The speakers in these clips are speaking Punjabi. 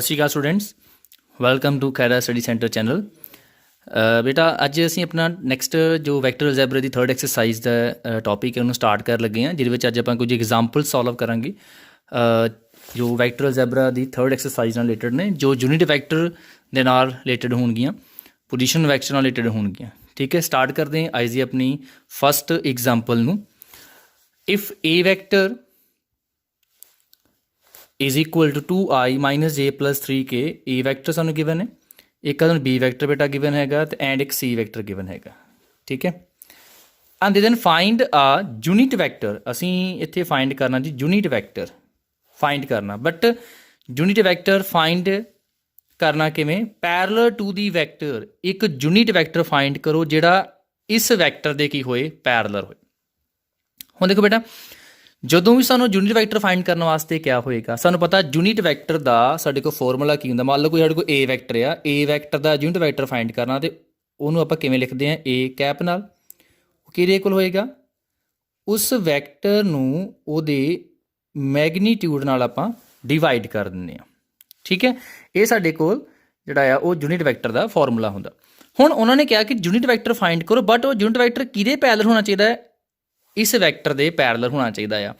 ਸ਼੍ਰੀ ਅਕਾਲ students, welcome to Khaira study centre channel. ਬੇਟਾ ਅੱਜ ਅਸੀਂ ਆਪਣਾ ਨੈਕਸਟ ਜੋ ਵੈਕਟਰ ਅਲਜੈਬਰਾ ਦੀ ਥਰਡ ਐਕਸਰਸਾਈਜ਼ ਦਾ ਟੌਪਿਕ ਹੈ ਉਹਨੂੰ ਸਟਾਰਟ ਕਰਨ ਲੱਗੇ ਹਾਂ, ਜਿਹਦੇ ਵਿੱਚ ਅੱਜ ਆਪਾਂ ਕੁਝ ਐਗਜ਼ਾਮਪਲ ਸੋਲਵ ਕਰਾਂਗੇ ਜੋ ਵੈਕਟਰ ਅਲਜੈਬਰਾ ਦੀ ਥਰਡ ਐਕਸਰਸਾਈਜ਼ ਨਾਲ ਰਿਲੇਟਡ ਨੇ, ਜੋ ਯੂਨਿਟ ਵੈਕਟਰ ਦੇ ਨਾਲ ਰਿਲੇਟਡ ਹੋਣਗੀਆਂ, ਪੋਜੀਸ਼ਨ ਵੈਕਟਰ ਨਾਲ ਰਿਲੇਟਡ ਹੋਣਗੀਆਂ। ਠੀਕ ਹੈ, ਸਟਾਰਟ ਕਰਦੇ ਹਾਂ ਅੱਜ ਦੀ ਆਪਣੀ ਫਸਟ ਐਗਜ਼ਾਮਪਲ ਨੂੰ। If a vector is equal to 2i minus j plus 3k, a vector सानू गिवन है, एक का बी वैक्टर बेटा गिवन हैगा तो एंड एक सी वैक्टर गिवन हैगा। ठीक है, and then find a unit vector. असी इत्थे फाइंड करना जी यूनिट वैक्टर फाइंड करना, बट यूनिट वैक्टर फाइंड करना किवें? पैरलर टू दी वैक्टर, एक यूनिट वैक्टर फाइंड करो जिहड़ा इस वैक्टर दे की होए पैरलर होए। हुण देखो बेटा, ਜਦੋਂ ਵੀ ਸਾਨੂੰ ਯੂਨਿਟ ਵੈਕਟਰ ਫਾਈਂਡ ਕਰਨ ਵਾਸਤੇ ਕਿਆ ਹੋਏਗਾ, ਸਾਨੂੰ ਪਤਾ ਯੂਨਿਟ ਵੈਕਟਰ ਦਾ ਸਾਡੇ ਕੋਲ ਫਾਰਮੂਲਾ ਕੀ ਹੁੰਦਾ। ਮੰਨ ਲਓ ਕੋਈ ਸਾਡੇ ਕੋਲ ਏ ਵੈਕਟਰ ਆ, ਏ ਵੈਕਟਰ ਦਾ ਯੂਨਿਟ ਵੈਕਟਰ ਫਾਈਂਡ ਕਰਨਾ ਤੇ ਉਹਨੂੰ ਆਪਾਂ ਕਿਵੇਂ ਲਿਖਦੇ ਹਾਂ? ਏ ਕੈਪ ਨਾਲ। ਉਹ ਕਿਹਦੇ ਕੋਲ ਹੋਏਗਾ? ਉਸ ਵੈਕਟਰ ਨੂੰ ਉਹਦੇ ਮੈਗਨੀਟਿਊਡ ਨਾਲ ਆਪਾਂ ਡਿਵਾਈਡ ਕਰ ਦਿੰਦੇ ਹਾਂ। ਠੀਕ ਹੈ, ਇਹ ਸਾਡੇ ਕੋਲ ਜਿਹੜਾ ਆ ਉਹ ਯੂਨਿਟ ਵੈਕਟਰ ਦਾ ਫਾਰਮੂਲਾ ਹੁੰਦਾ। ਹੁਣ ਉਹਨਾਂ ਨੇ ਕਿਹਾ ਕਿ ਯੂਨਿਟ ਵੈਕਟਰ ਫਾਈਂਡ ਕਰੋ, ਬਟ ਉਹ ਯੂਨਿਟ ਵੈਕਟਰ ਕਿਹਦੇ ਪੈਰਲਲ ਹੋਣਾ ਚਾਹੀਦਾ ਹੈ? ਇਸ ਵੈਕਟਰ ਦੇ ਪੈਰਲਲ ਹੋਣਾ ਚਾਹੀਦਾ ਆ।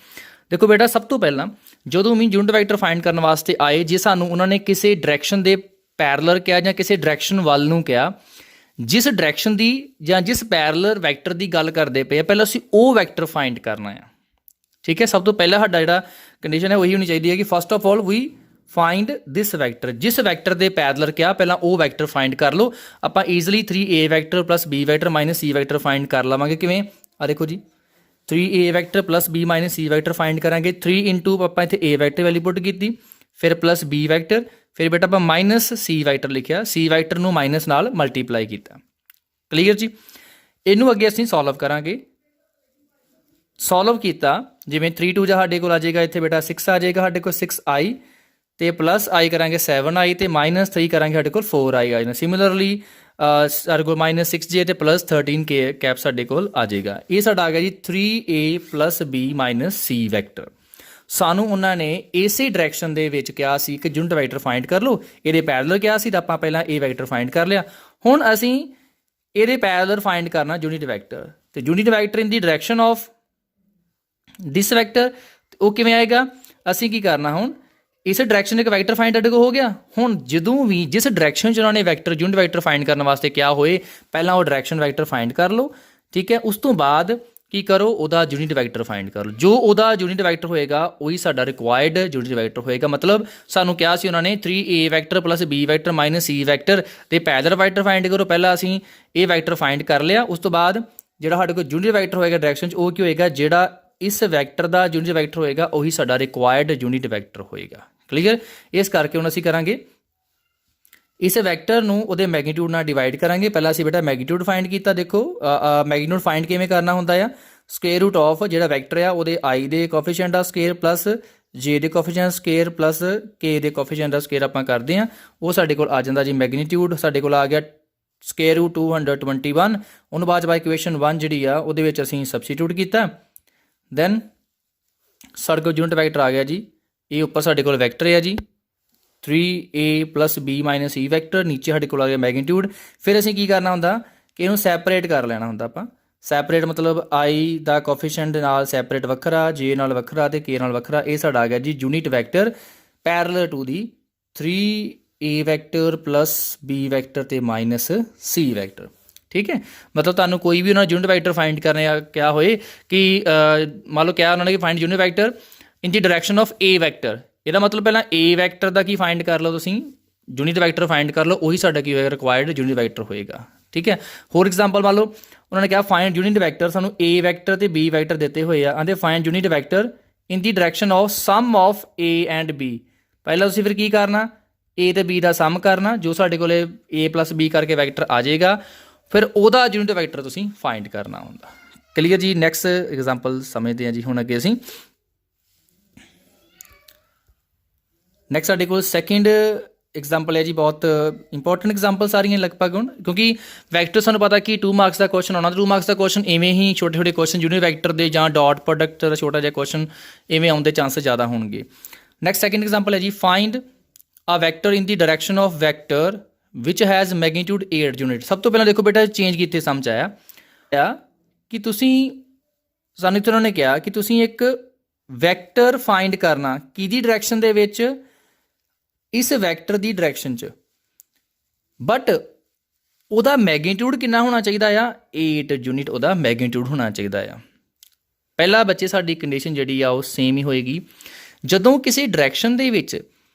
ਦੇਖੋ ਬੇਟਾ, ਸਭ ਤੋਂ ਪਹਿਲਾਂ ਜਦੋਂ ਵੀ ਯੂਨਿਟ ਵੈਕਟਰ ਫਾਈਂਡ ਕਰਨ ਵਾਸਤੇ ਆਏ, ਜੇ ਸਾਨੂੰ ਉਹਨਾਂ ਨੇ ਕਿਸੇ ਡਾਇਰੈਕਸ਼ਨ ਦੇ ਪੈਰਲਲ ਕਿਹਾ ਜਾਂ ਕਿਸੇ ਡਾਇਰੈਕਸ਼ਨ ਵੱਲ ਨੂੰ ਕਿਹਾ, ਜਿਸ ਡਾਇਰੈਕਸ਼ਨ ਦੀ ਜਾਂ ਜਿਸ ਪੈਰਲਲ ਵੈਕਟਰ ਦੀ ਗੱਲ ਕਰਦੇ ਪਏ ਆ, ਪਹਿਲਾਂ ਅਸੀਂ ਉਹ ਵੈਕਟਰ ਫਾਈਂਡ ਕਰਨਾ ਆ। ਠੀਕ ਹੈ, ਸਭ ਤੋਂ ਪਹਿਲਾਂ ਸਾਡਾ ਜਿਹੜਾ ਕੰਡੀਸ਼ਨ ਹੈ ਉਹੀ ਹੋਣੀ ਚਾਹੀਦੀ ਹੈ ਕਿ first of all we find this vector. ਜਿਸ ਵੈਕਟਰ ਦੇ ਪੈਰਲਲ ਕਿਹਾ ਪਹਿਲਾਂ ਉਹ ਵੈਕਟਰ ਫਾਈਂਡ ਕਰ ਲਓ। ਆਪਾਂ easily 3a vector plus b vector minus c vector find ਕਰ ਲਵਾਂਗੇ। ਕਿਵੇਂ? ਆ ਦੇਖੋ ਜੀ, 3a vector plus b minus c vector find ਕਰਾਂਗੇ। 3 ਇੰਟੂ ਆਪਾਂ ਇੱਥੇ a ਵੈਕਟਰ ਵੈਲੀ ਪੁੱਟ ਕੀਤੀ, ਫਿਰ ਪਲੱਸ b ਵੈਕਟਰ, ਫਿਰ ਬੇਟਾ ਆਪਾਂ ਮਾਈਨਸ c ਵੈਕਟਰ ਲਿਖਿਆ, c ਵੈਕਟਰ ਨੂੰ ਮਾਈਨਸ ਨਾਲ ਮਲਟੀਪਲਾਈ ਕੀਤਾ। ਕਲੀਅਰ ਜੀ? ਇਹਨੂੰ ਅੱਗੇ ਅਸੀਂ ਸੋਲਵ ਕਰਾਂਗੇ। ਸੋਲਵ ਕੀਤਾ, ਜਿਵੇਂ 3 2 ਜਾਂ ਸਾਡੇ ਕੋਲ ਆ ਜਾਏਗਾ ਇੱਥੇ ਬੇਟਾ 6 ਆ ਜਾਏਗਾ ਸਾਡੇ ਕੋਲ 6i, ਤੇ ਪਲੱਸ i ਕਰਾਂਗੇ 7i, ਤੇ ਮਾਈਨਸ 3 ਕਰਾਂਗੇ ਸਾਡੇ ਕੋਲ 4i ਆ ਜਾਣਾ। ਸਿਮਿਲਰਲੀ ਸਾਡੇ ਕੋਲ ਮਾਈਨਸ 6j ਅਤੇ ਪਲੱਸ 13k ਕੈਪ ਸਾਡੇ ਕੋਲ ਆ ਜਾਏਗਾ। ਇਹ ਸਾਡਾ ਆ ਗਿਆ ਜੀ 3a plus b minus c vector. ਸਾਨੂੰ ਉਹਨਾਂ ਨੇ ਇਸੇ ਡਾਇਰੈਕਸ਼ਨ ਦੇ ਵਿੱਚ ਕਿਹਾ ਸੀ ਕਿ ਯੂਨਿਟ ਵੈਕਟਰ ਫਾਈਂਡ ਕਰ ਲਓ, ਇਹਦੇ ਪੈਰਲਲ ਕਿਹਾ ਸੀ ਤਾਂ ਆਪਾਂ ਪਹਿਲਾਂ a ਵੈਕਟਰ ਫਾਈਂਡ ਕਰ ਲਿਆ। ਹੁਣ ਅਸੀਂ ਇਹਦੇ ਪੈਰਲਲ ਫਾਈਂਡ ਕਰਨਾ ਯੂਨਿਟ ਵੈਕਟਰ, ਤੇ unit vector in the direction of this vector, ਉਹ ਕਿਵੇਂ ਆਏਗਾ? ਅਸੀਂ ਕੀ ਕਰਨਾ, ਹੁਣ ਇਸ ਡਾਇਰੈਕਸ਼ਨ ਇੱਕ ਵੈਕਟਰ ਫਾਈਂਡ ਸਾਡੇ ਕੋਲ ਹੋ ਗਿਆ। ਹੁਣ ਜਦੋਂ ਵੀ ਜਿਸ ਡਾਇਰੈਕਸ਼ਨ 'ਚ ਉਹਨਾਂ ਨੇ ਵੈਕਟਰ ਯੂਨਿਟ ਵੈਕਟਰ ਫਾਈਂਡ ਕਰਨ ਵਾਸਤੇ ਕਿਹਾ ਹੋਏ, ਪਹਿਲਾਂ ਉਹ ਡਾਇਰੈਕਸ਼ਨ ਵੈਕਟਰ ਫਾਈਂਡ ਕਰ ਲਓ। ਠੀਕ ਹੈ, ਉਸ ਤੋਂ ਬਾਅਦ ਕੀ ਕਰੋ? ਉਹਦਾ ਯੂਨਿਟ ਵੈਕਟਰ ਫਾਈਂਡ ਕਰ ਲਓ। ਜੋ ਉਹਦਾ ਯੂਨਿਟ ਵੈਕਟਰ ਹੋਏਗਾ ਉਹੀ ਸਾਡਾ ਰਿਕੁਆਇਰਡ ਯੂਨਿਟ ਵੈਕਟਰ ਹੋਏਗਾ। ਮਤਲਬ ਸਾਨੂੰ ਕਿਹਾ ਸੀ ਉਹਨਾਂ ਨੇ 3a vector plus b vector minus c vector ਦੇ ਪੈਰਲਲ ਵੈਕਟਰ ਫਾਈਂਡ ਕਰੋ। ਪਹਿਲਾਂ ਅਸੀਂ ਇਹ ਵੈਕਟਰ ਫਾਈਂਡ ਕਰ ਲਿਆ, ਉਸ ਤੋਂ ਬਾਅਦ ਜਿਹੜਾ ਸਾਡੇ ਕੋਲ ਯੂਨਿਟ ਵੈਕਟਰ ਹੋਏਗਾ ਡਾਇਰੈਕਸ਼ਨ 'ਚ, ਉਹ ਕੀ ਹੋਏਗਾ? ਜਿਹੜਾ ਇਸ ਵੈਕਟਰ ਦਾ ਯੂਨਿਟ ਵੈਕਟਰ ਹੋਏਗਾ ਉਹੀ ਸਾਡਾ ਰਿਕੁਆਇਰਡ ਯੂਨਿਟ ਵੈਕਟਰ ਹੋਏਗਾ। ਕਲੀਅਰ? ਇਸ ਕਰਕੇ ਹੁਣ ਅਸੀਂ ਕਰਾਂਗੇ ਇਸ ਵੈਕਟਰ ਨੂੰ ਉਹਦੇ ਮੈਗਨੀਟਿਊਡ ਨਾਲ ਡਿਵਾਈਡ ਕਰਾਂਗੇ। ਪਹਿਲਾਂ ਅਸੀਂ ਬੇਟਾ ਮੈਗਨੀਟਿਊਡ ਫਾਈਂਡ ਕੀਤਾ। ਦੇਖੋ ਮੈਗਨੀਟਿਊਡ ਫਾਈਂਡ ਕਿਵੇਂ ਕਰਨਾ ਹੁੰਦਾ ਆ? ਸਕੁਏਅਰ ਰੂਟ ਆਫ ਜਿਹੜਾ ਵੈਕਟਰ ਆ ਉਹਦੇ i ਦੇ ਕੋਫੀਸ਼ੀਐਂਟ ਦਾ ਸਕੁਏਅਰ ਪਲੱਸ j ਦੇ ਕੋਫੀਸ਼ੀਐਂਟ ਸਕੁਏਅਰ ਪਲੱਸ k ਦੇ ਕੋਫੀਸ਼ੀਐਂਟ ਦਾ ਸਕੁਏਅਰ ਆਪਾਂ ਕਰਦੇ ਹਾਂ। ਉਹ ਸਾਡੇ ਕੋਲ ਆ ਜਾਂਦਾ ਜੀ ਮੈਗਨੀਟਿਊਡ। ਸਾਡੇ ਕੋਲ ਆ ਗਿਆ ਸਕੁਏਅਰ ਰੂਟ 221। ਉਹਨੂੰ ਬਾਅਦ ਬਾਈ ਇਕੁਏਸ਼ਨ 1 ਜਿਹੜੀ ਆ ਉਹਦੇ ਵਿੱਚ ਅਸੀਂ ਸਬਸਟੀਟਿਊਟ ਕੀਤਾ। ਦੈਨ ਸਾਡੇ ਕੋਲ ਯੂਨਿਟ ਵੈਕਟਰ ਆ ਗਿਆ ਜੀ, ਇਹ ਉੱਪਰ ਸਾਡੇ ਕੋਲ ਵੈਕਟਰ ਹੈ ਜੀ 3a plus b minus e vector, ਨੀਚੇ ਸਾਡੇ ਕੋਲ ਆ ਗਿਆ ਮੈਗਨੀਟਿਊਡ। ਫਿਰ ਅਸੀਂ ਕੀ ਕਰਨਾ ਹੁੰਦਾ ਕਿ ਇਹਨੂੰ ਸੈਪਰੇਟ ਕਰ ਲੈਣਾ ਹੁੰਦਾ। ਆਪਾਂ ਸੈਪਰੇਟ ਮਤਲਬ i ਦਾ ਕੋਫੀਸ਼ੀਐਂਟ ਦੇ ਨਾਲ ਸੈਪਰੇਟ ਵੱਖਰਾ, j ਨਾਲ ਵੱਖਰਾ ਤੇ k ਨਾਲ ਵੱਖਰਾ। ਇਹ ਸਾਡਾ ਆ ਗਿਆ ਜੀ unit vector parallel to the 3a vector plus b vector ਤੇ ਮਾਈਨਸ c ਵੈਕਟਰ। ਠੀਕ ਹੈ, ਮਤਲਬ ਤੁਹਾਨੂੰ ਕੋਈ ਵੀ ਉਹਨਾਂ ਯੂਨਿਟ ਵੈਕਟਰ ਫਾਈਂਡ ਕਰਨਾ ਕਿਹਾ ਹੋਏ ਕਿ ਮੰਨ ਲਓ ਕਿਹਾ ਉਹਨਾਂ ਨੇ ਕਿ find unit vector in the direction of a vector, ਇਹਦਾ ਮਤਲਬ ਪਹਿਲਾਂ a vector the Ki find ਕਰ ਲਓ, ਤੁਸੀਂ ਯੂਨਿਟ ਵੈਕਟਰ ਫਾਈਂਡ ਕਰ ਲਓ, ਉਹੀ ਸਾਡਾ ਕੀ ਹੋਏਗਾ? ਰਿਕੁਆਇਰਡ ਯੂਨਿਟ ਵੈਕਟਰ ਹੋਏਗਾ। ਠੀਕ ਹੈ, ਹੋਰ ਐਗਜ਼ਾਮਪਲ ਮੰਨ ਲਓ ਉਹਨਾਂ ਨੇ ਕਿਹਾ ਫਾਈਂਡ ਯੂਨਿਟ ਵੈਕਟਰ, ਸਾਨੂੰ a ਵੈਕਟਰ ਤੇ b ਵੈਕਟਰ ਦਿੱਤੇ ਹੋਏ ਆ, ਆਂਦੇ find unit vector in the direction of sum of a and b। ਪਹਿਲਾਂ ਤੁਸੀਂ ਫਿਰ ਕੀ ਕਰਨਾ? a ਤੇ b ਦਾ ਸਮ ਕਰਨਾ, ਜੋ ਸਾਡੇ ਕੋਲ a ਪਲੱਸ b ਕਰਕੇ ਵੈਕਟਰ ਆ ਜਾਏਗਾ, ਫਿਰ ਉਹਦਾ ਯੂਨਿਟ ਵੈਕਟਰ ਤੁਸੀਂ ਫਾਈਂਡ ਕਰਨਾ ਹੁੰਦਾ। ਕਲੀਅਰ ਜੀ? ਨੈਕਸਟ ਐਗਜ਼ਾਮਪਲ ਸਮਝਦੇ ਹਾਂ ਜੀ ਹੁਣ ਅੱਗੇ ਅਸੀਂ। ਨੈਕਸਟ ਸਾਡੇ ਕੋਲ ਸੈਕਿੰਡ एग्जाम्पल है जी, बहुत इंपॉर्टेंट एग्जाम्पल सारियां लगभग हूँ, क्योंकि वैक्टर सानू पता कि 2 मार्क्स का क्वेश्चन आना, 2 मार्क्स का क्वेश्चन इवें ही छोटे छोटे क्वेश्चन यूनिट वैक्टर के ਜਾਂ डॉट प्रोडक्ट छोटा जिहा क्वेश्चन इवें आने के चांस ज़्यादा होंगे। नैक्सट सैकेंड एग्जाम्पल है जी, फाइंड ਆ vector in the direction of vector which has magnitude 8 unit. ਸਭ ਤੋਂ ਪਹਿਲਾਂ ਦੇਖੋ ਬੇਟਾ ਚੇਂਜ ਕੀਤੇ ਸਮਝ ਆਇਆ ਕਿ ਤੁਸੀਂ ਸਾਨੂੰ ਇੱਥੇ ਉਹਨਾਂ ਨੇ ਕਿਹਾ ਕਿ ਤੁਸੀਂ ਇੱਕ ਵੈਕਟਰ ਫਾਈਂਡ ਕਰਨਾ ਕਿਹਦੀ ਡਾਇਰੈਕਸ਼ਨ ਦੇ ਵਿੱਚ, ਇਸ ਵੈਕਟਰ ਦੀ ਡਾਇਰੈਕਸ਼ਨ 'ਚ, ਬਟ ਉਹਦਾ ਮੈਗਨੀਟਿਊਡ ਕਿੰਨਾ ਹੋਣਾ ਚਾਹੀਦਾ ਆ, 8 ਯੂਨਿਟ ਉਹਦਾ ਮੈਗਨੀਟਿਊਡ ਹੋਣਾ ਚਾਹੀਦਾ ਆ। ਪਹਿਲਾਂ ਬੱਚੇ ਸਾਡੀ ਕੰਡੀਸ਼ਨ ਜਿਹੜੀ ਆ ਉਹ ਸੇਮ ਹੀ ਹੋਏਗੀ। ਜਦੋਂ ਕਿਸੇ ਡਾਇਰੈਕਸ਼ਨ ਦੇ ਵਿੱਚ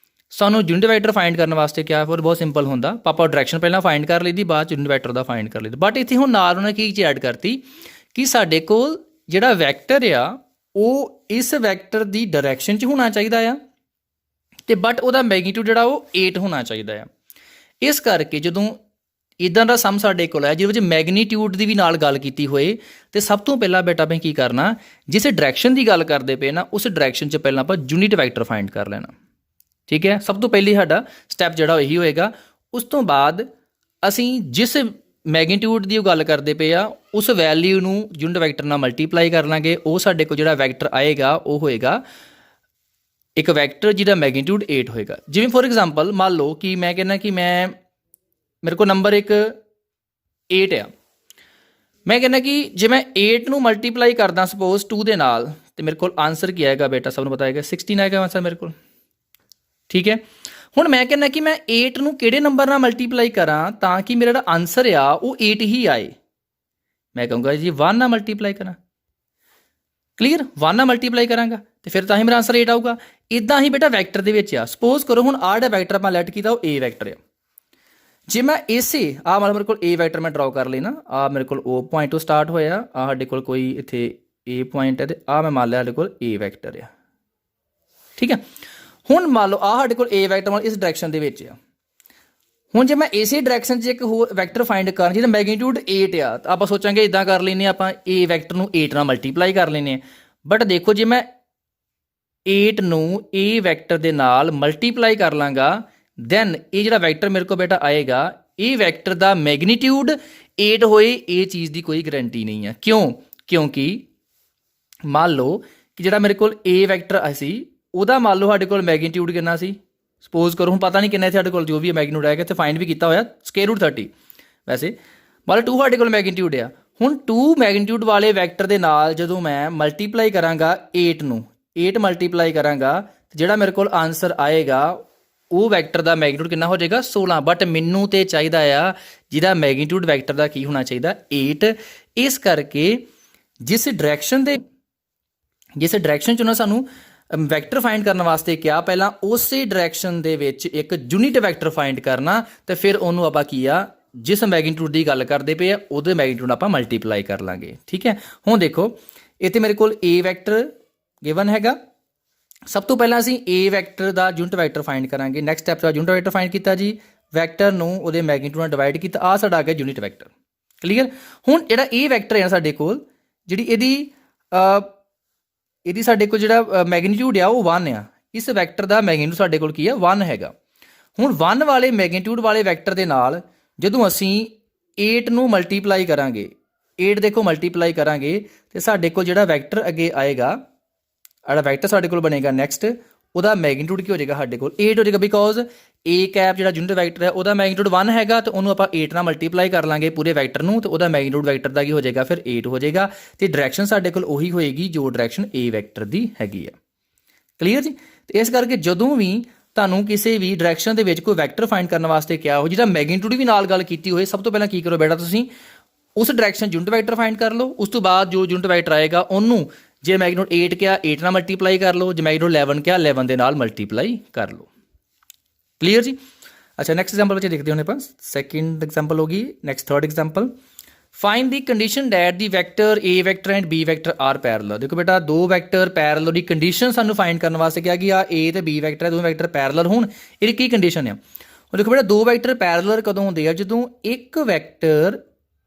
ਸਾਨੂੰ ਯੂਨਿਟ ਵੈਕਟਰ ਫਾਈਂਡ ਕਰਨ ਵਾਸਤੇ ਕਿਹਾ, ਫਿਰ ਬਹੁਤ ਸਿੰਪਲ ਹੁੰਦਾ, ਪਾਪਾ ਡਾਇਰੈਕਸ਼ਨ ਪਹਿਲਾਂ ਫਾਈਂਡ ਕਰ ਲਈਦੀ, ਬਾਅਦ ਚ ਯੂਨਿਟ ਵੈਕਟਰ ਦਾ ਫਾਈਂਡ ਕਰ ਲਈਦਾ। ਬਟ ਇੱਥੇ ਹੁਣ ਨਾਲ ਉਹਨਾਂ ਕੀ ਚੀਜ਼ ਐਡ ਕਰਤੀ ਕਿ ਸਾਡੇ ਕੋਲ ਜਿਹੜਾ ਵੈਕਟਰ ਆ ਉਹ ਇਸ ਵੈਕਟਰ ਦੀ ਡਾਇਰੈਕਸ਼ਨ 'ਚ ਹੋਣਾ ਚਾਹੀਦਾ ਆ, ਤੇ ਬਟ ਉਹਦਾ ਮੈਗਨੀਟਿਊਡ ਜਿਹੜਾ ਉਹ 8 ਹੋਣਾ ਚਾਹੀਦਾ ਆ। ਇਸ ਕਰਕੇ ਜਦੋਂ ਇੱਦਾਂ ਦਾ ਸਮ ਸਾਡੇ ਕੋਲ ਹੈ ਜਿਹਦੇ ਵਿੱਚ ਮੈਗਨੀਟਿਊਡ ਦੀ ਵੀ ਨਾਲ ਗੱਲ ਕੀਤੀ ਹੋਏ, ਤੇ ਸਭ ਤੋਂ ਪਹਿਲਾਂ ਬੇਟਾ ਆਪਾਂ ਕੀ ਕਰਨਾ, ਜਿਸ ਡਾਇਰੈਕਸ਼ਨ ਦੀ ਗੱਲ ਕਰਦੇ ਪਏ ਨਾ ਉਸ ਡਾਇਰੈਕਸ਼ਨ 'ਚ ਪਹਿਲਾਂ ਆਪਾਂ ਯੂਨਿਟ ਵੈਕਟਰ ਫਾਈਂਡ ਕਰ ਲੈਣਾ। ਠੀਕ ਹੈ, ਸਭ ਤੋਂ ਪਹਿਲੀ ਸਾਡਾ ਸਟੈਪ ਜਿਹੜਾ ਇਹੀ ਹੋਏਗਾ। ਉਸ ਤੋਂ ਬਾਅਦ ਅਸੀਂ ਜਿਸ ਮੈਗਨੀਟਿਊਡ ਦੀ ਉਹ ਗੱਲ ਕਰਦੇ ਪਏ ਆ ਉਸ ਵੈਲਿਊ ਨੂੰ ਯੂਨਿਟ ਵੈਕਟਰ ਨਾਲ ਮਲਟੀਪਲਾਈ ਕਰ ਲਾਂਗੇ। ਉਹ ਸਾਡੇ ਕੋਲ ਜਿਹੜਾ ਵੈਕਟਰ ਆਏਗਾ ਉਹ ਹੋਏਗਾ ਇੱਕ ਵੈਕਟਰ ਜਿਹਦਾ ਮੈਗਨੀਟਿਊਡ 8 ਹੋਏਗਾ। ਜਿਵੇਂ ਫੋਰ ਐਗਜ਼ਾਮਪਲ ਮੰਨ ਲਓ ਕਿ ਮੈਂ ਕਹਿੰਦਾ ਕਿ ਮੇਰੇ ਕੋਲ ਨੰਬਰ ਇੱਕ 8 ਆ, ਮੈਂ ਕਹਿੰਦਾ ਕਿ ਜੇ ਮੈਂ 8 ਨੂੰ ਮਲਟੀਪਲਾਈ ਕਰਦਾ ਸਪੋਜ਼ 2 ਦੇ ਨਾਲ, ਤੇ ਮੇਰੇ ਕੋਲ ਆਨਸਰ ਕੀ ਆਏਗਾ ਬੇਟਾ, ਸਭ ਨੂੰ ਪਤਾ ਹੈਗਾ 16 ਆਏਗਾ ਆਨਸਰ ਮੇਰੇ ਕੋਲ। ਠੀਕ ਹੈ, ਹੁਣ ਮੈਂ ਕਹਿੰਦਾ ਕਿ ਮੈਂ 8 ਨੂੰ ਕਿਹੜੇ ਨੰਬਰ ਨਾਲ ਮਲਟੀਪਲਾਈ ਕਰਾਂ ਤਾਂ ਕਿ ਮੇਰਾ ਜਿਹੜਾ ਆਨਸਰ ਆ ਉਹ 8 ਹੀ ਆਏ। ਮੈਂ ਕਹੂੰਗਾ ਜੀ 1 ਨਾਲ ਮਲਟੀਪਲਾਈ ਕਰਾਂ, ਕਲੀਅਰ, 1 ਨਾਲ ਮਲਟੀਪਲਾਈ ਕਰਾਂਗਾ ਤੇ ਫਿਰ ਤਾਂ ਹੀ ਮੇਰਾ ਆਨਸਰ 8 ਆਊਗਾ। ਇਦਾਂ ਹੀ ਬੇਟਾ ਵੈਕਟਰ ਦੇ ਵਿੱਚ ਆ। ਸਪੋਜ਼ ਕਰੋ ਹੁਣ ਆਹ ਜਿਹੜਾ ਵੈਕਟਰ ਆਪਾਂ ਲੈਟ ਕੀਤਾ ਉਹ A ਵੈਕਟਰ ਆ। ਜੇ ਮੈਂ ਇਸੇ ਮਤਲਬ ਮੇਰੇ ਕੋਲ A ਵੈਕਟਰ ਮੈਂ ਡਰਾਅ ਕਰ ਲਈ ਨਾ, ਮੇਰੇ ਕੋਲ O ਪੁਆਇੰਟ ਤੋਂ ਸਟਾਰਟ ਹੋਇਆ, ਸਾਡੇ ਕੋਲ ਕੋਈ ਇੱਥੇ A ਪੁਆਇੰਟ ਹੈ ਤੇ ਮੈਂ ਮੰਨ ਲਿਆ ਸਾਡੇ ਕੋਲ A ਵੈਕਟਰ ਆ। ਠੀਕ ਹੈ, ਹੁਣ ਮੰਨ ਲਓ ਸਾਡੇ ਕੋਲ A ਵੈਕਟਰ ਮਤਲਬ ਇਸ ਡਾਇਰੈਕਸ਼ਨ ਦੇ ਵਿੱਚ ਆ। ਹੁਣ ਜੇ ਮੈਂ ਇਸੇ ਡਾਇਰੈਕਸ਼ਨ 'ਚ ਇੱਕ ਹੋਰ ਵੈਕਟਰ ਫਾਈਂਡ ਕਰਾਂ ਜਿਹਦਾ ਮੈਗਨੀਟਿਊਡ 8 ਆ, ਤਾਂ ਆਪਾਂ ਸੋਚਾਂਗੇ ਇਦਾਂ ਕਰ ਲੈਂਦੇ ਆਪਾਂ A ਵੈਕਟਰ ਨੂੰ 8 ਨਾਲ ਮਲਟੀਪਲਾਈ ਕਰ ਲੈਂਦੇ ਹਾਂ। ਬਟ ਦੇਖੋ ਜੇ ਮੈਂ 8 ਨੂੰ A ਵੈਕਟਰ ਦੇ ਨਾਲ ਮਲਟੀਪਲਾਈ ਕਰ ਲਾਂਗਾ, ਦੈਨ ਇਹ ਜਿਹੜਾ ਵੈਕਟਰ ਮੇਰੇ ਕੋਲ ਬੇਟਾ ਆਏਗਾ, ਇਹ ਵੈਕਟਰ ਦਾ ਮੈਗਨੀਟਿਊਡ 8 ਹੋਏ ਇਹ ਚੀਜ਼ ਦੀ ਕੋਈ ਗਰੰਟੀ ਨਹੀਂ ਹੈ। ਕਿਉਂ? ਕਿਉਂਕਿ ਮੰਨ ਲਓ ਕਿ ਜਿਹੜਾ ਮੇਰੇ ਕੋਲ A ਵੈਕਟਰ ਸੀ ਉਹਦਾ ਮੰਨ ਲਓ ਸਾਡੇ ਕੋਲ ਮੈਗਨੀਟਿਊਡ ਕਿੰਨਾ ਸੀ, ਸਪੋਜ਼ ਕਰੋ, ਹੁਣ ਪਤਾ ਨਹੀਂ ਕਿੰਨਾ ਇੱਥੇ ਸਾਡੇ ਕੋਲ ਜੋ ਵੀ ਮੈਗਨੀਟਿਊਡ ਆਏਗਾ, ਇੱਥੇ ਫਾਈਂਡ ਵੀ ਕੀਤਾ ਹੋਇਆ √30, ਵੈਸੇ ਮੰਨ ਲਓ 2 ਸਾਡੇ ਕੋਲ ਮੈਗਨੀਟਿਊਡ ਆ। ਹੁਣ 2 ਮੈਗਨੀਟਿਊਡ ਵਾਲੇ ਵੈਕਟਰ ਦੇ ਨਾਲ ਜਦੋਂ ਮੈਂ ਮਲਟੀਪਲਾਈ ਕਰਾਂਗਾ 8 ਨੂੰ, 8 ਮਲਟੀਪਲਾਈ ਕਰਾਂਗਾ, ਜਿਹੜਾ ਮੇਰੇ ਕੋਲ ਆਨਸਰ ਆਏਗਾ ਉਹ ਵੈਕਟਰ ਦਾ ਮੈਗਨੀਟਿਊਡ ਕਿੰਨਾ ਹੋ ਜਾਏਗਾ 16। ਬਟ ਮੈਨੂੰ ਤੇ ਚਾਹੀਦਾ ਆ ਜਿਹਦਾ ਮੈਗਨੀਟਿਊਡ ਵੈਕਟਰ ਦਾ ਕੀ ਹੋਣਾ ਚਾਹੀਦਾ 8। ਇਸ ਕਰਕੇ ਜਿਸ ਡਾਇਰੈਕਸ਼ਨ 'ਚ ਉਹਨਾਂ ਸਾਨੂੰ ਵੈਕਟਰ ਫਾਈਂਡ ਕਰਨ ਵਾਸਤੇ ਕਿਹਾ, ਪਹਿਲਾਂ ਉਸੇ ਡਾਇਰੈਕਸ਼ਨ ਦੇ ਵਿੱਚ ਇੱਕ ਯੂਨਿਟ ਵੈਕਟਰ ਫਾਈਂਡ ਕਰਨਾ, ਤੇ ਫਿਰ ਉਹਨੂੰ ਆਪਾਂ ਕੀ ਆ ਜਿਸ ਮੈਗਨੀਟਿਊਡ ਦੀ ਗੱਲ ਕਰਦੇ ਪਏ ਆ ਉਹਦੇ ਮੈਗਨੀਟਿਊਡ ਆਪਾਂ ਮਲਟੀਪਲਾਈ ਕਰ ਲਾਂਗੇ। ਠੀਕ ਹੈ, ਹੁਣ ਦੇਖੋ ਇੱਥੇ ਮੇਰੇ ਕੋਲ A ਵੈਕਟਰ ਗਿਵਨ ਹੈਗਾ। ਸਭ ਤੋਂ ਪਹਿਲਾਂ ਅਸੀਂ A vector the unit vector find ਕਰਾਂਗੇ। ਨੈਕਸਟ ਸਟੈਪ ਦਾ ਯੂਨਿਟ ਵੈਕਟਰ ਫਾਈਂਡ ਕੀਤਾ ਜੀ, ਵੈਕਟਰ ਨੂੰ ਉਹਦੇ ਮੈਗਨੀਟਿਊਡ ਨਾਲ ਡਿਵਾਈਡ ਕੀਤਾ, ਸਾਡਾ ਆ ਗਿਆ ਯੂਨਿਟ ਵੈਕਟਰ। ਕਲੀਅਰ, ਹੁਣ ਜਿਹੜਾ A ਵੈਕਟਰ ਹੈ ਸਾਡੇ ਕੋਲ, ਜਿਹੜੀ ਇਹਦੀ ਸਾਡੇ ਕੋਲ ਜਿਹੜਾ ਮੈਗਨੀਟਿਊਡ ਆ ਉਹ 1 ਆ। ਇਸ ਵੈਕਟਰ ਦਾ ਮੈਗਨੀਟਿਊਡ ਸਾਡੇ ਕੋਲ ਕੀ ਆ 1 ਹੈਗਾ। ਹੁਣ 1 ਵਾਲੇ ਮੈਗਨੀਟਿਊਡ ਵਾਲੇ ਵੈਕਟਰ ਦੇ ਨਾਲ ਜਦੋਂ ਅਸੀਂ 8 ਨੂੰ ਮਲਟੀਪਲਾਈ ਕਰਾਂਗੇ, 8 ਦੇਖੋ ਮਲਟੀਪਲਾਈ ਕਰਾਂਗੇ, ਤੇ ਸਾਡੇ ਕੋਲ ਜਿਹੜਾ ਵੈਕਟਰ ਅੱਗੇ ਆਏਗਾ, ਜਿਹੜਾ ਵੈਕਟਰ ਸਾਡੇ ਕੋਲ ਬਣੇਗਾ ਨੈਕਸਟ, ਉਹਦਾ ਮੈਗਨੀਟਿਊਡ ਕੀ ਹੋ ਜਾਏਗਾ ਸਾਡੇ ਕੋਲ 8 ਹੋ ਜਾਏਗਾ। ਬਿਕੋਜ਼ A ਕੈਪ ਜਿਹੜਾ ਯੂਨਿਟ ਵੈਕਟਰ ਹੈ ਉਹਦਾ ਮੈਗਨੀਟਿਊਡ 1 ਹੈਗਾ, ਤੇ ਉਹਨੂੰ ਆਪਾਂ 8 ਨਾਲ ਮਲਟੀਪਲਾਈ ਕਰ ਲਾਂਗੇ ਪੂਰੇ ਵੈਕਟਰ ਨੂੰ, ਤੇ ਉਹਦਾ ਮੈਗਨੀਟਿਊਡ ਵੈਕਟਰ ਦਾ ਕੀ ਹੋ ਜਾਏਗਾ ਫਿਰ 8 ਹੋ ਜਾਏਗਾ। ਤੇ ਡਾਇਰੈਕਸ਼ਨ ਸਾਡੇ ਕੋਲ ਉਹੀ ਹੋਏਗੀ ਜੋ ਡਾਇਰੈਕਸ਼ਨ A ਵੈਕਟਰ ਦੀ ਹੈਗੀ ਆ। ਕਲੀਅਰ ਜੀ, ਤੇ ਇਸ ਕਰਕੇ ਜਦੋਂ ਵੀ ਤੁਹਾਨੂੰ ਕਿਸੇ ਵੀ ਡਾਇਰੈਕਸ਼ਨ ਦੇ ਵਿੱਚ ਕੋਈ ਵੈਕਟਰ ਫਾਈਂਡ ਕਰਨ ਵਾਸਤੇ ਕਿਹਾ ਹੋ ਜਿਹਦਾ ਮੈਗਨੀਟਿਊਡ ਵੀ ਨਾਲ ਗੱਲ ਕੀਤੀ ਹੋਏ, ਸਭ ਤੋਂ ਪਹਿਲਾਂ ਕੀ ਕਰੋ ਬੇਟਾ, ਤੁਸੀਂ ਉਸ ਡਾਇਰੈਕਸ਼ਨ ਯੂਨਿਟ ਵੈਕਟਰ ਫਾਈਂਡ ਕਰ ਲਓ। ਉਸ ਤੋਂ ਬਾਅਦ ਜੋ ਯੂਨਿਟ ਵੈਕਟਰ ਆਏਗਾ ਉਹਨੂੰ ਜੇ ਮੈਗਨੀਟਿਊਡ 8 ਕਿਹਾ 8 ਨਾਲ ਮਲਟੀਪਲਾਈ ਕਰ ਲਓ, ਜੇ ਮੈਗਨੀਟਿਊਡ 11 ਕਿਹਾ 11 ਦੇ ਨਾਲ ਮਲਟੀਪਲਾਈ ਕਰ ਲਓ। ਕਲੀਅਰ ਜੀ। ਅੱਛਾ, ਨੈਕਸਟ ਐਗਜ਼ਾਮਪਲ ਵਿੱਚ ਦੇਖਦੇ ਹਾਂ ਆਪਾਂ। ਸੈਕਿੰਡ ਐਗਜ਼ਾਮਪਲ ਹੋਗੀ। Next third example, find the condition that the vector A vector and B vector are parallel. ਦੇਖੋ ਬੇਟਾ ਦੋ ਵੈਕਟਰ ਪੈਰਲਲ ਦੀ ਕੰਡੀਸ਼ਨ ਸਾਨੂੰ ਫਾਈਂਡ ਕਰਨ ਵਾਸਤੇ ਕਿਹਾ ਕਿ ਆ A ਤੇ B ਵੈਕਟਰ ਹੈ, ਦੋਵੇਂ ਵੈਕਟਰ ਪੈਰਲਲ ਹੋਣ। ਇਹਦੀ ਕੀ ਕੰਡੀਸ਼ਨ ਆ? ਉਹ ਦੇਖੋ ਬੇਟਾ ਦੋ ਵੈਕਟਰ ਪੈਰਲਲ ਕਦੋਂ ਹੁੰਦੇ ਆ? ਜਦੋਂ ਇੱਕ ਵੈਕਟਰ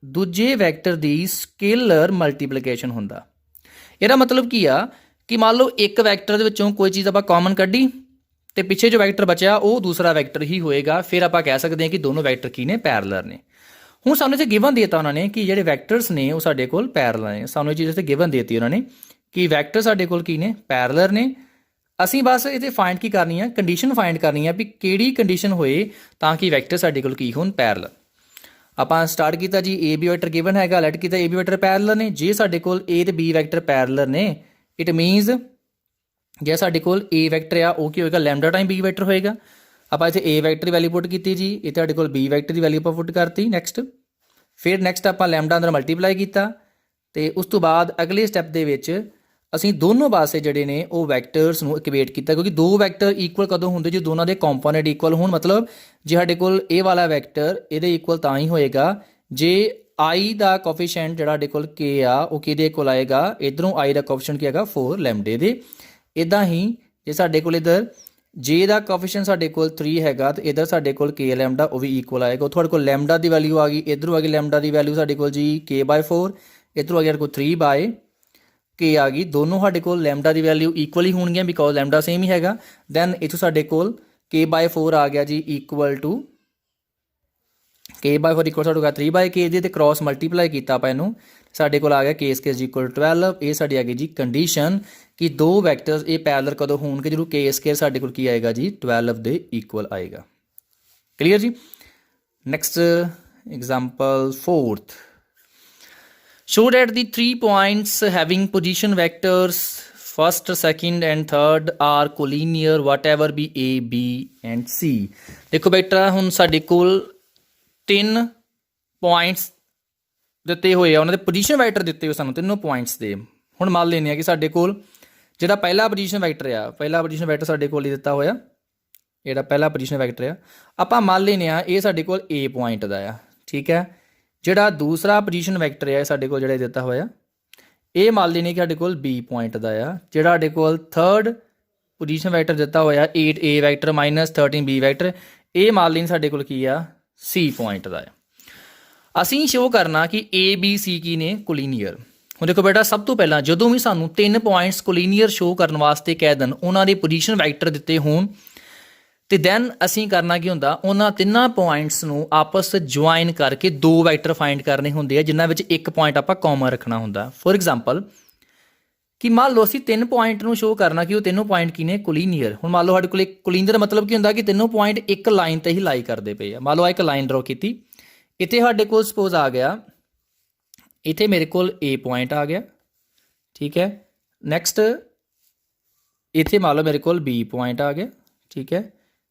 ਦੂਜੇ ਵੈਕਟਰ ਦੀ ਸਕੇਲਰ ਮਲਟੀਪਲੀਕੇਸ਼ਨ ਹੁੰਦਾ। ਇਹਦਾ ਮਤਲਬ ਕੀ ਆ ਕਿ ਮੰਨ ਲਓ ਇੱਕ ਵੈਕਟਰ ਦੇ ਵਿੱਚੋਂ ਕੋਈ ਚੀਜ਼ ਆਪਾਂ ਕਾਮਨ ਕੱਢੀ ਤੇ ਪਿੱਛੇ ਜੋ ਵੈਕਟਰ ਬਚਿਆ ਉਹ ਦੂਸਰਾ ਵੈਕਟਰ ਹੀ ਹੋਏਗਾ, ਫਿਰ ਆਪਾਂ ਕਹਿ ਸਕਦੇ ਹਾਂ ਕਿ ਦੋਨੋਂ ਵੈਕਟਰ ਕੀ ਨੇ ਪੈਰਲਲ ਨੇ। ਹੁਣ ਸਾਨੂੰ ਇੱਥੇ ਗਿਵਨ ਦੇਤਾ ਉਹਨਾਂ ਨੇ ਕਿ ਜਿਹੜੇ ਵੈਕਟਰਸ ਨੇ ਉਹ ਸਾਡੇ ਕੋਲ ਪੈਰਲਲ ਨੇ। ਸਾਨੂੰ ਇਹ ਚੀਜ਼ ਇੱਥੇ ਗਿਵਨ ਦੇਤੀ ਉਹਨਾਂ ਨੇ ਕਿ ਵੈਕਟਰ ਸਾਡੇ ਕੋਲ ਕੀ ਨੇ ਪੈਰਲਲ ਨੇ, ਅਸੀਂ ਬਸ ਇਹਦੇ ਫਾਈਂਡ ਕੀ ਕਰਨੀ ਆ, ਕੰਡੀਸ਼ਨ ਫਾਈਂਡ ਕਰਨੀ ਆ ਵੀ ਕਿਹੜੀ ਕੰਡੀਸ਼ਨ ਹੋਏ ਤਾਂ ਕਿ ਵੈਕਟਰ ਸਾਡੇ ਕੋਲ ਕੀ ਹੋਣ, ਪੈਰਲਲ। ਆਪਾਂ ਸਟਾਰਟ ਕੀਤਾ ਜੀ ਏ ਬੀ ਵੈਕਟਰ ਗਿਵਨ ਹੈਗਾ, ਲੈਟ ਕੀਤਾ ਏ ਬੀ ਵੈਕਟਰ ਪੈਰਲਲ ਨੇ। ਜੇ ਸਾਡੇ ਕੋਲ ਏ ਤੇ ਬੀ ਵੈਕਟਰ ਪੈਰਲਲ ਨੇ, ਇਟ ਮੀਨਸ ਜੇ ਸਾਡੇ ਕੋਲ ਏ ਵੈਕਟਰ ਆ ਉਹ ਕੀ ਹੋਏਗਾ, ਲੈਮਡਾ ਟਾਈਮ ਬੀ ਵੈਕਟਰ ਹੋਏਗਾ। ਆਪਾਂ ਇੱਥੇ ਏ ਵੈਕਟਰ ਦੀ ਵੈਲਿਊ ਪੁੱਟ ਕੀਤੀ ਜੀ, ਇਹ ਤੁਹਾਡੇ ਕੋਲ ਬੀ ਵੈਕਟਰ ਦੀ ਵੈਲਿਊ ਆਪਾਂ ਪੁੱਟ ਕਰਤੀ। ਨੈਕਸਟ ਫਿਰ ਨੈਕਸਟ ਆਪਾਂ ਲੈਮਡਾ ਅੰਦਰ ਮਲਟੀਪਲਾਈ ਕੀਤਾ ਤੇ ਉਸ ਤੋਂ ਬਾਅਦ ਅਗਲੇ ਸਟੈਪ ਦੇ ਵਿੱਚ ਅਸੀਂ ਦੋਨੋਂ ਪਾਸੇ ਜਿਹੜੇ ਨੇ ਉਹ ਵੈਕਟਰਸ ਨੂੰ ਇਕੁਏਟ ਕੀਤਾ, ਕਿਉਂਕਿ ਦੋ ਵੈਕਟਰ ਇਕੁਅਲ ਕਦੋਂ ਹੁੰਦੇ ਜੇ ਦੋਨਾਂ ਦੇ ਕੰਪੋਨੈਂਟ ਇਕੁਅਲ ਹੋਣ। ਮਤਲਬ ਜੇ ਸਾਡੇ ਕੋਲ ਇਹ ਵਾਲਾ ਵੈਕਟਰ ਇਹਦੇ ਇਕੁਅਲ ਤਾਂ ਹੀ ਹੋਏਗਾ ਜੇ i ਦਾ ਕੋਫੀਸ਼ੀਐਂਟ ਜਿਹੜਾ ਸਾਡੇ ਕੋਲ k ਆ ਉਹ ਕਿਹਦੇ ਇਕੁਅਲ ਆਏਗਾ, ਇਧਰੋਂ i ਦਾ ਕੋਫੀਸ਼ੀਐਂਟ ਕੀ ਹੈਗਾ 4 ਲੈਮਡੇ ਦੇ। ਇਦਾਂ ਹੀ ਜੇ ਸਾਡੇ ਕੋਲ ਇਧਰ j ਦਾ ਕੋਫੀਸ਼ੀਐਂਟ ਸਾਡੇ ਕੋਲ 3 ਹੈਗਾ ਤੇ ਇਧਰ ਸਾਡੇ ਕੋਲ k ਲੈਮਡਾ ਉਹ ਵੀ ਇਕੁਅਲ ਆਏਗਾ। ਤੁਹਾਡੇ ਕੋਲ ਲੈਮਡਾ ਦੀ ਵੈਲਿਊ ਆ ਗਈ, ਇਧਰੋਂ ਆ ਗਈ ਲੈਮਡਾ ਦੀ ਵੈਲਿਊ ਸਾਡੇ ਕੋਲ ਜੀ k/4, ਇਧਰੋਂ ਆ ਗਿਆ ਸਾਡੇ ਕੋਲ 3/k ਆ ਗਈ। ਦੋਨੋਂ ਸਾਡੇ ਕੋਲ ਲੈਮਡਾ ਦੀ ਵੈਲਿਊ ਇਕੁਅਲ ਹੀ ਹੋਣਗੀਆਂ ਬਿਕੋਜ਼ ਲੈਮਡਾ ਸੇਮ ਹੀ ਹੈਗਾ। ਦੈਨ ਇੱਥੋਂ ਸਾਡੇ ਕੋਲ k/4 ਆ ਗਿਆ ਜੀ ਇਕੁਅਲ ਟੂ k/4 ਇਕੁਅਲ ਸਾਡੇ ਕੋਲ 3/k ਦੇ ਤੇ ਕ੍ਰਾਸ ਮਲਟੀਪਲਾਈ ਕੀਤਾ ਆਪਾਂ ਇਹਨੂੰ, ਸਾਡੇ ਕੋਲ ਆ ਗਿਆ k ਸਕੁਅਰ ਇਕੁਅਲ 12। ਇਹ ਸਾਡੀ ਆ ਗਈ ਜੀ ਕੰਡੀਸ਼ਨ ਕਿ ਦੋ ਵੈਕਟਰਸ ਇਹ ਪੈਰਲਲ ਕਦੋਂ ਹੋਣਗੇ, ਜਦੋਂ k ਸਕੁਅਰ ਸਾਡੇ ਕੋਲ ਕੀ ਆਏਗਾ ਜੀ 12 ਦੇ ਇਕੁਅਲ ਆਏਗਾ। ਕਲੀਅਰ ਜੀ। Next example 4th, show that the 3 points having position vectors first, second and third are collinear whatever be a, b and c। ਦੇਖੋ ਬੇਟਾ ਹੁਣ ਸਾਡੇ ਕੋਲ 3 ਪੁਆਇੰਟਸ ਦਿੱਤੇ ਹੋਏ ਆ, ਉਹਨਾਂ ਦੇ ਪੋਜੀਸ਼ਨ ਵੈਕਟਰ ਦਿੱਤੇ ਹੋਏ ਸਾਨੂੰ ਤਿੰਨੋਂ ਪੁਆਇੰਟਸ ਦੇ। ਹੁਣ ਮੰਨ ਲੈਂਦੇ ਆ ਕਿ ਸਾਡੇ ਕੋਲ ਜਿਹੜਾ ਪਹਿਲਾ ਪੋਜੀਸ਼ਨ ਵੈਕਟਰ ਆ, ਪਹਿਲਾ ਪੋਜੀਸ਼ਨ ਵੈਕਟਰ ਸਾਡੇ ਕੋਲ ਹੀ ਦਿੱਤਾ ਹੋਇਆ, ਜਿਹੜਾ ਪਹਿਲਾ ਪੋਜੀਸ਼ਨ ਵੈਕਟਰ ਆ ਆਪਾਂ ਮੰਨ ਲੈਂਦੇ ਆ ਇਹ ਸਾਡੇ ਕੋਲ a ਪੁਆਇੰਟ ਦਾ ਆ, ਠੀਕ ਹੈ। ਜਿਹੜਾ ਦੂਸਰਾ ਪੋਜੀਸ਼ਨ ਵੈਕਟਰ ਹੈ ਸਾਡੇ ਕੋਲ ਜਿਹੜਾ ਦਿੱਤਾ ਹੋਇਆ ਇਹ ਮੰਨ ਲੈਨੇ ਕਿ ਸਾਡੇ ਕੋਲ b ਪੁਆਇੰਟ ਦਾ ਆ। ਜਿਹੜਾ ਸਾਡੇ ਕੋਲ ਥਰਡ ਪੋਜੀਸ਼ਨ ਵੈਕਟਰ ਦਿੱਤਾ ਹੋਇਆ 8a vector minus 13b vector, ਇਹ ਮੰਨ ਲੈਨੇ ਸਾਡੇ ਕੋਲ ਕੀ ਆ c ਪੁਆਇੰਟ ਦਾ ਆ। ਅਸੀਂ ਸ਼ੋ ਕਰਨਾ ਕਿ a b c ਕੀ ਨੇ, ਕੋਲੀਨੀਅਰ। ਹੁਣ ਦੇਖੋ ਬੇਟਾ ਸਭ ਤੋਂ ਪਹਿਲਾਂ ਜਦੋਂ ਵੀ ਸਾਨੂੰ 3 ਪੁਆਇੰਟਸ ਕੋਲੀਨੀਅਰ ਸ਼ੋ ਕਰਨ ਵਾਸਤੇ ਕਹਿ ਦੇਣ, ਉਹਨਾਂ ਦੇ ਪੋਜੀਸ਼ਨ ਵੈਕਟਰ ਦਿੱਤੇ ਹੋਣ ਤੇ ਦੈਨ ਅਸੀਂ ਕਰਨਾ ਕੀ ਹੁੰਦਾ, ਉਹਨਾਂ ਤਿੰਨਾਂ ਪੁਆਇੰਟਸ ਨੂੰ ਆਪਸ ਜੁਆਇਨ ਕਰਕੇ ਦੋ ਵੈਕਟਰ ਫਾਈਂਡ ਕਰਨੇ ਹੁੰਦੇ ਆ ਜਿਨ੍ਹਾਂ ਵਿੱਚ ਇੱਕ ਪੁਆਇੰਟ ਆਪਾਂ ਕਾਮਨ ਰੱਖਣਾ ਹੁੰਦਾ। ਫੋਰ ਐਗਜ਼ਾਮਪਲ ਕਿ ਮੰਨ ਲਓ ਅਸੀਂ 3 ਪੁਆਇੰਟ ਨੂੰ ਸ਼ੋ ਕਰਨਾ ਕਿ ਉਹ ਤਿੰਨੋਂ ਪੁਆਇੰਟ ਕੀ ਨੇ, ਕੋਲੀਨੀਅਰ। ਹੁਣ ਮੰਨ ਲਓ ਸਾਡੇ ਕੋਲ ਇੱਕ ਕੋਲੀਨੀਅਰ ਮਤਲਬ ਕੀ ਹੁੰਦਾ ਕਿ ਤਿੰਨੋਂ ਪੁਆਇੰਟ ਇੱਕ ਲਾਈਨ ਤੇ ਹੀ ਲਾਈ ਕਰਦੇ ਪਏ ਆ। ਮੰਨ ਲਓ ਇੱਕ ਲਾਈਨ ਡਰਾ ਕੀਤੀ, ਇੱਥੇ ਸਾਡੇ ਕੋਲ ਸਪੋਜ਼ ਆ ਗਿਆ, ਇੱਥੇ ਮੇਰੇ ਕੋਲ a ਪੁਆਇੰਟ ਆ ਗਿਆ, ਠੀਕ ਹੈ। ਨੈਕਸਟ ਇੱਥੇ ਮੰਨ ਲਓ ਮੇਰੇ ਕੋਲ b ਪੁਆਇੰਟ ਆ ਗਿਆ, ਠੀਕ ਹੈ।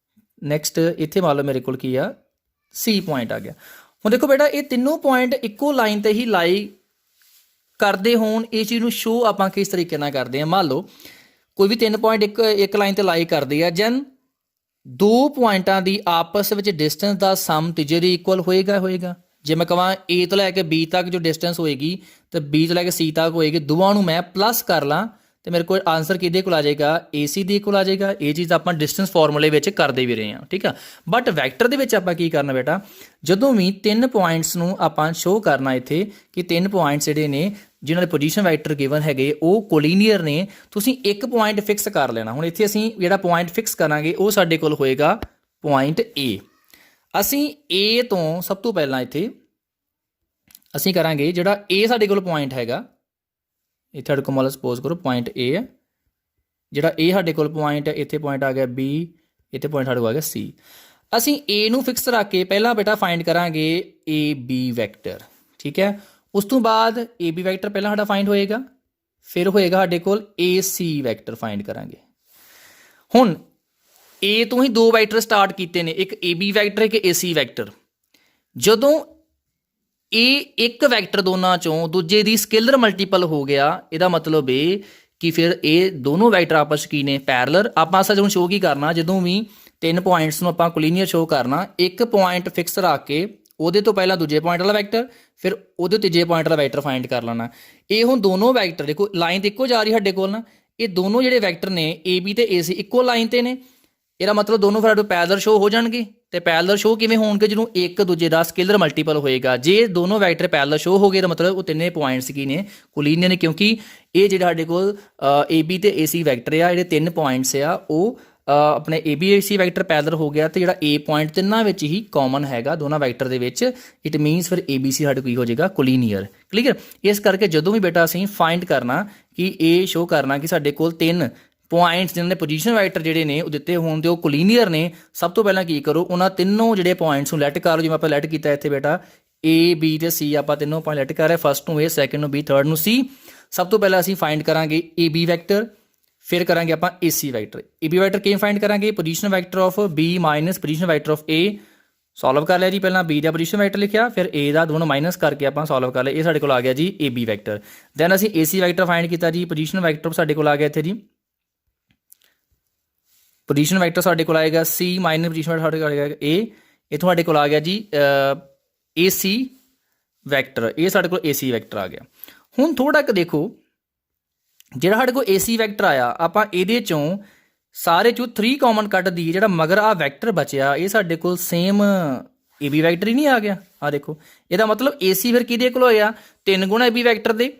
ਨੈਕਸਟ ਇੱਥੇ ਮੰਨ ਲਓ ਮੇਰੇ ਕੋਲ ਕੀ ਆ c ਪੁਆਇੰਟ ਆ ਗਿਆ। ਹੁਣ ਦੇਖੋ ਬੇਟਾ ਇਹ ਤਿੰਨੋਂ ਪੁਆਇੰਟ ਇੱਕੋ ਲਾਈਨ ਤੇ ਹੀ ਲਾਈ ਕਰਦੇ ਹੋਣ, ਇਹ ਚੀਜ਼ ਨੂੰ ਸ਼ੋ ਆਪਾਂ ਕਿਸ ਤਰੀਕੇ ਨਾਲ ਕਰਦੇ ਹਾਂ। ਮੰਨ ਲਓ ਕੋਈ ਵੀ 3 ਪੁਆਇੰਟ ਇੱਕ ਲਾਈਨ ਤੇ ਲਾਈ ਕਰਦੇ ਆ, ਜਨ ਦੋ ਪੁਆਇੰਟਾਂ ਦੀ ਆਪਸ ਵਿੱਚ ਡਿਸਟੈਂਸ ਦਾ ਸਮ ਤੀਜੇ ਦੇ ਇਕੁਅਲ ਹੋਏਗਾ। ਜੇ ਮੈਂ ਕਹਾਂ a ਤੋਂ ਲੈ ਕੇ b ਤੱਕ ਜੋ ਡਿਸਟੈਂਸ ਹੋਏਗੀ ਤੇ b ਤੋਂ ਲੈ ਕੇ c ਤੱਕ ਹੋਏਗੀ, ਦੋਵਾਂ ਨੂੰ ਮੈਂ ਪਲੱਸ ਕਰ ਲਾਂ ਤੇ ਮੇਰੇ ਕੋਲ ਆਨਸਰ ਕਿਹਦੇ ਕੋਲ ਆ ਜਾਏਗਾ, AC ਦੇ ਕੋਲ ਆ ਜਾਏਗਾ। ਇਹ ਚੀਜ਼ ਆਪਾਂ ਡਿਸਟੈਂਸ ਫਾਰਮੂਲੇ ਵਿੱਚ ਕਰਦੇ ਵੀ ਰਹੇ ਹਾਂ, ਠੀਕ ਆ। ਬਟ ਵੈਕਟਰ ਦੇ ਵਿੱਚ ਆਪਾਂ ਕੀ ਕਰਨਾ ਬੇਟਾ, ਜਦੋਂ ਵੀ 3 ਪੁਆਇੰਟਸ ਨੂੰ ਆਪਾਂ ਸ਼ੋ ਕਰਨਾ ਇੱਥੇ ਕਿ 3 ਪੁਆਇੰਟਸ ਜਿਹੜੇ ਨੇ ਜਿਨ੍ਹਾਂ ਦੇ ਪੋਜੀਸ਼ਨ ਵੈਕਟਰ ਗਿਵਨ ਹੈਗੇ ਉਹ ਕੋਲੀਨੀਅਰ ਨੇ, ਤੁਸੀਂ ਇੱਕ ਪੁਆਇੰਟ ਫਿਕਸ ਕਰ ਲੈਣਾ। ਹੁਣ ਇੱਥੇ ਅਸੀਂ ਜਿਹੜਾ ਪੁਆਇੰਟ ਫਿਕਸ ਕਰਾਂਗੇ ਉਹ ਸਾਡੇ ਕੋਲ ਹੋਏਗਾ ਪੁਆਇੰਟ A। ਅਸੀਂ A ਤੋਂ ਸਭ ਤੋਂ ਪਹਿਲਾਂ ਇੱਥੇ ਅਸੀਂ ਕਰਾਂਗੇ ਜਿਹੜਾ A ਸਾਡੇ ਕੋਲ ਪੁਆਇੰਟ ਹੈਗਾ, ਇੱਥੇ ਸਾਡੇ ਕੋਲ ਸਪੋਜ਼ ਕਰੋ ਪੁਆਇੰਟ A ਹੈ, ਜਿਹੜਾ A ਸਾਡੇ ਕੋਲ ਪੁਆਇੰਟ ਹੈ, ਇੱਥੇ ਪੁਆਇੰਟ ਆ ਗਿਆ B, ਇੱਥੇ ਪੁਆਇੰਟ ਸਾਡੇ ਕੋਲ ਆ ਗਿਆ C। ਅਸੀਂ A ਨੂੰ ਫਿਕਸ ਰੱਖ ਕੇ ਪਹਿਲਾਂ ਬੇਟਾ ਫਾਈਂਡ ਕਰਾਂਗੇ AB ਵੈਕਟਰ, ਠੀਕ ਹੈ। ਉਸ ਤੋਂ ਬਾਅਦ AB ਵੈਕਟਰ ਪਹਿਲਾਂ ਸਾਡਾ ਫਾਈਂਡ ਹੋਏਗਾ, ਫਿਰ ਹੋਏਗਾ ਸਾਡੇ ਕੋਲ AC ਵੈਕਟਰ ਫਾਈਂਡ ਕਰਾਂਗੇ। ਹੁਣ A ਤੋਂ ਹੀ ਦੋ ਵੈਕਟਰ ਸਟਾਰਟ ਕੀਤੇ ਨੇ, ਇੱਕ AB ਵੈਕਟਰ ਇੱਕ AC ਵੈਕਟਰ। ਜਦੋਂ ਇਹ ਇੱਕ ਵੈਕਟਰ ਦੋਨਾਂ ਚੋਂ ਦੂਜੇ ਦੀ ਸਕੇਲਰ ਮਲਟੀਪਲ ਹੋ ਗਿਆ, ਇਹਦਾ ਮਤਲਬ ਇਹ ਕਿ ਫਿਰ ਇਹ ਦੋਨੋਂ ਵੈਕਟਰ ਆਪਸ ਕੀ ਨੇ, ਪੈਰਲਰ। ਆਪਾਂ ਅਸਲ ਹੁਣ ਸ਼ੋ ਕੀ ਕਰਨਾ, ਜਦੋਂ ਵੀ 3 ਪੁਆਇੰਟਸ ਨੂੰ ਆਪਾਂ ਕੋਲੀਨੀਅਰ ਸ਼ੋ ਕਰਨਾ, ਇੱਕ ਪੁਆਇੰਟ ਫਿਕਸ ਰੱਖ ਕੇ ਉਹਦੇ ਤੋਂ ਪਹਿਲਾਂ ਦੂਜੇ ਪੁਆਇੰਟ ਵਾਲਾ ਵੈਕਟਰ, ਫਿਰ ਉਹਦੇ ਤੀਜੇ ਪੁਆਇੰਟ ਵਾਲਾ ਵੈਕਟਰ ਫਾਈਂਡ ਕਰ ਲੈਣਾ। ਇਹ ਹੁਣ ਦੋਨੋਂ ਵੈਕਟਰ ਦੇਖੋ ਲਾਈਨ ਤੇ ਇੱਕੋ ਜਾ ਰਹੀ ਸਾਡੇ ਕੋਲ ਨਾ, ਇਹ ਦੋਨੋਂ ਜਿਹੜੇ ਵੈਕਟਰ ਨੇ AB ਤੇ AC ਇੱਕੋ ਲਾਈਨ ਤੇ ਨੇ, ਇਹਦਾ ਮਤਲਬ ਦੋਨੋਂ ਫਿਰ ਸਾਡੇ ਪੈਰਲਰ ਸ਼ੋ ਹੋ ਜਾਣਗੇ। ਤੇ ਪੈਰਲਰ ਸ਼ੋ ਕਿਵੇਂ ਹੋਣਗੇ, ਜਦੋਂ ਇੱਕ ਦੂਜੇ ਦਾ ਸਕੇਲਰ ਮਲਟੀਪਲ ਹੋਏਗਾ। ਜੇ ਦੋਨੋਂ ਵੈਕਟਰ ਪੈਰਲਰ ਸ਼ੋ ਹੋ ਗਏ ਤਾਂ ਮਤਲਬ ਉਹ ਤਿੰਨੇ ਪੁਆਇੰਟਸ ਕੀ ਨੇ, ਕੋਲੀਨੀਅਰ ਨੇ, ਕਿਉਂਕਿ ਇਹ ਜਿਹੜਾ ਸਾਡੇ ਕੋਲ AB ਤੇ AC ਵੈਕਟਰ ਆ, ਜਿਹੜੇ 3 ਪੁਆਇੰਟਸ ਆ ਉਹ ਆਪਣੇ AB AC ਵੈਕਟਰ ਪੈਰਲਰ ਹੋ ਗਿਆ, ਤੇ ਜਿਹੜਾ A ਪੁਆਇੰਟ ਤਿੰਨਾਂ ਵਿੱਚ ਹੀ ਕਾਮਨ ਹੈਗਾ ਦੋਨਾਂ ਵੈਕਟਰ ਦੇ ਵਿੱਚ, ਇਟ ਮੀਨਸ ਫਿਰ ABC ਸਾਡੇ ਕੋਲ ਹੋ ਜਾਏਗਾ ਕੋਲੀਨੀਅਰ। ਕਲੀਅਰ। ਇਸ ਕਰਕੇ ਜਦੋਂ ਵੀ ਬੇਟਾ ਅਸੀਂ ਫਾਈਂਡ ਕਰਨਾ ਕਿ ਇਹ ਸ਼ੋ ਕਰਨਾ ਕਿ ਸਾਡੇ ਕੋਲ 3 ਪੁਆਇੰਟਸ ਜਿਨ੍ਹਾਂ ਦੇ ਪੋਜੀਸ਼ਨ ਵੈਕਟਰ ਜਿਹੜੇ ਨੇ ਉਹ ਦਿੱਤੇ ਹੋਣ ਤੇ ਉਹ ਕੋਲੀਨੀਅਰ ਨੇ, ਸਭ ਤੋਂ ਪਹਿਲਾਂ ਕੀ ਕਰੋ, ਉਹਨਾਂ ਤਿੰਨੋਂ ਜਿਹੜੇ ਪੁਆਇੰਟਸ ਨੂੰ ਲੈਟ ਕਰ ਲਓ। ਜਿਵੇਂ ਆਪਾਂ ਲੈਟ ਕੀਤਾ ਇੱਥੇ ਬੇਟਾ A B ਤੇ C, ਆਪਾਂ ਤਿੰਨੋਂ ਪੁਆਇੰਟ ਲੈਟ ਕਰ ਰਹੇ, ਫਸਟ ਨੂੰ A, ਸੈਕਿੰਡ ਨੂੰ B, ਥਰਡ ਨੂੰ C। ਸਭ ਤੋਂ ਪਹਿਲਾਂ ਅਸੀਂ ਫਾਈਂਡ ਕਰਾਂਗੇ AB ਵੈਕਟਰ, ਫਿਰ ਕਰਾਂਗੇ ਆਪਾਂ AC ਵੈਕਟਰ। AB ਵੈਕਟਰ ਕਿਵੇਂ ਫਾਈਂਡ ਕਰਾਂਗੇ, position vector of B minus position vector of A। Solve ਕਰ ਲਿਆ ਜੀ, ਪਹਿਲਾਂ B ਦਾ ਪੋਜੀਸ਼ਨ ਵੈਕਟਰ ਲਿਖਿਆ, ਫਿਰ A ਦਾ, ਦੋਨੋਂ ਮਾਈਨਸ ਕਰਕੇ ਆਪਾਂ ਸੋਲਵ ਕਰ ਲਿਆ। ਇਹ ਸਾਡੇ ਕੋਲ ਆ ਗਿਆ ਜੀ AB ਵੈਕਟਰ। ਦੈਨ ਅਸੀਂ AC ਵੈਕਟਰ ਫਾਈਂਡ ਕੀਤਾ ਜੀ, ਪੋਜੀਸ਼ਨ ਵੈਕਟਰ ਸਾਡੇ ਕੋਲ ਆ ਗਿਆ ਇੱਥੇ ਜੀ, ਪੋਜੀਸ਼ਨ ਵੈਕਟਰ ਸਾਡੇ ਕੋਲ ਆਏਗਾ C ਮਾਈਨਸ ਪੋਜੀਸ਼ਨ ਵੈਕਟਰ ਸਾਡੇ ਕੋਲ ਆਏਗਾ A। ਇਹ ਤੁਹਾਡੇ ਕੋਲ ਆ ਗਿਆ ਜੀ AC ਵੈਕਟਰ, ਇਹ ਸਾਡੇ ਕੋਲ AC ਵੈਕਟਰ ਆ ਗਿਆ। ਹੁਣ ਥੋੜਾ ਕੁ ਦੇਖੋ, ਜਿਹੜਾ ਸਾਡੇ ਕੋਲ AC ਵੈਕਟਰ ਆਇਆ, ਆਪਾਂ ਇਹਦੇ ਚੋਂ ਸਾਰੇ ਚੋਂ 3 ਕਾਮਨ ਕੱਢ ਦੀ, ਜਿਹੜਾ ਮਗਰ ਆ ਵੈਕਟਰ ਬਚਿਆ ਇਹ ਸਾਡੇ ਕੋਲ ਸੇਮ AB ਵੈਕਟਰ ਹੀ ਨਹੀਂ ਆ ਗਿਆ। ਆ ਦੇਖੋ, ਇਹਦਾ ਮਤਲਬ AC ਫਿਰ ਕਿਹਦੇ ਕੋਲ ਹੋਇਆ, 3 ਗੁਣਾ AB ਵੈਕਟਰ ਦੇ।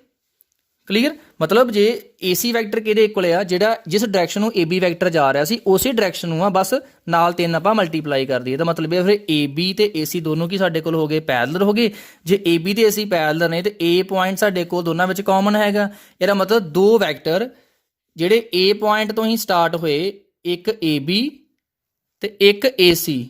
ਕਲੀਅਰ, ਮਤਲਬ ਜੇ AC ਵੈਕਟਰ ਕਿਹਦੇ ਇਕੁਅਲ ਆ, ਜਿਹੜਾ ਜਿਸ ਡਾਇਰੈਕਸ਼ਨ ਨੂੰ AB ਵੈਕਟਰ ਜਾ ਰਿਹਾ ਸੀ ਉਸੇ ਡਾਇਰੈਕਸ਼ਨ ਨੂੰ ਆ ਬਸ ਨਾਲ 3 ਆਪਾਂ ਮਲਟੀਪਲਾਈ ਕਰ ਦਈਏ। ਇਹਦਾ ਮਤਲਬ ਇਹ ਫਿਰ AB ਤੇ AC ਦੋਨੋਂ ਕੀ ਸਾਡੇ ਕੋਲ ਹੋ ਗਏ, ਪੈਰਲਲ ਹੋ ਗਏ। ਜੇ AB ਤੇ AC ਪੈਰਲਲ ਨੇ ਤੇ A ਪੁਆਇੰਟ ਸਾਡੇ ਕੋਲ ਦੋਨਾਂ ਵਿੱਚ ਕਾਮਨ ਹੈਗਾ। ਇਹਦਾ ਮਤਲਬ ਦੋ ਵੈਕਟਰ ਜਿਹੜੇ A ਪੁਆਇੰਟ ਤੋਂ ਹੀ ਸਟਾਰਟ ਹੋਏ, ਇੱਕ AB ਤੇ ਇੱਕ AC,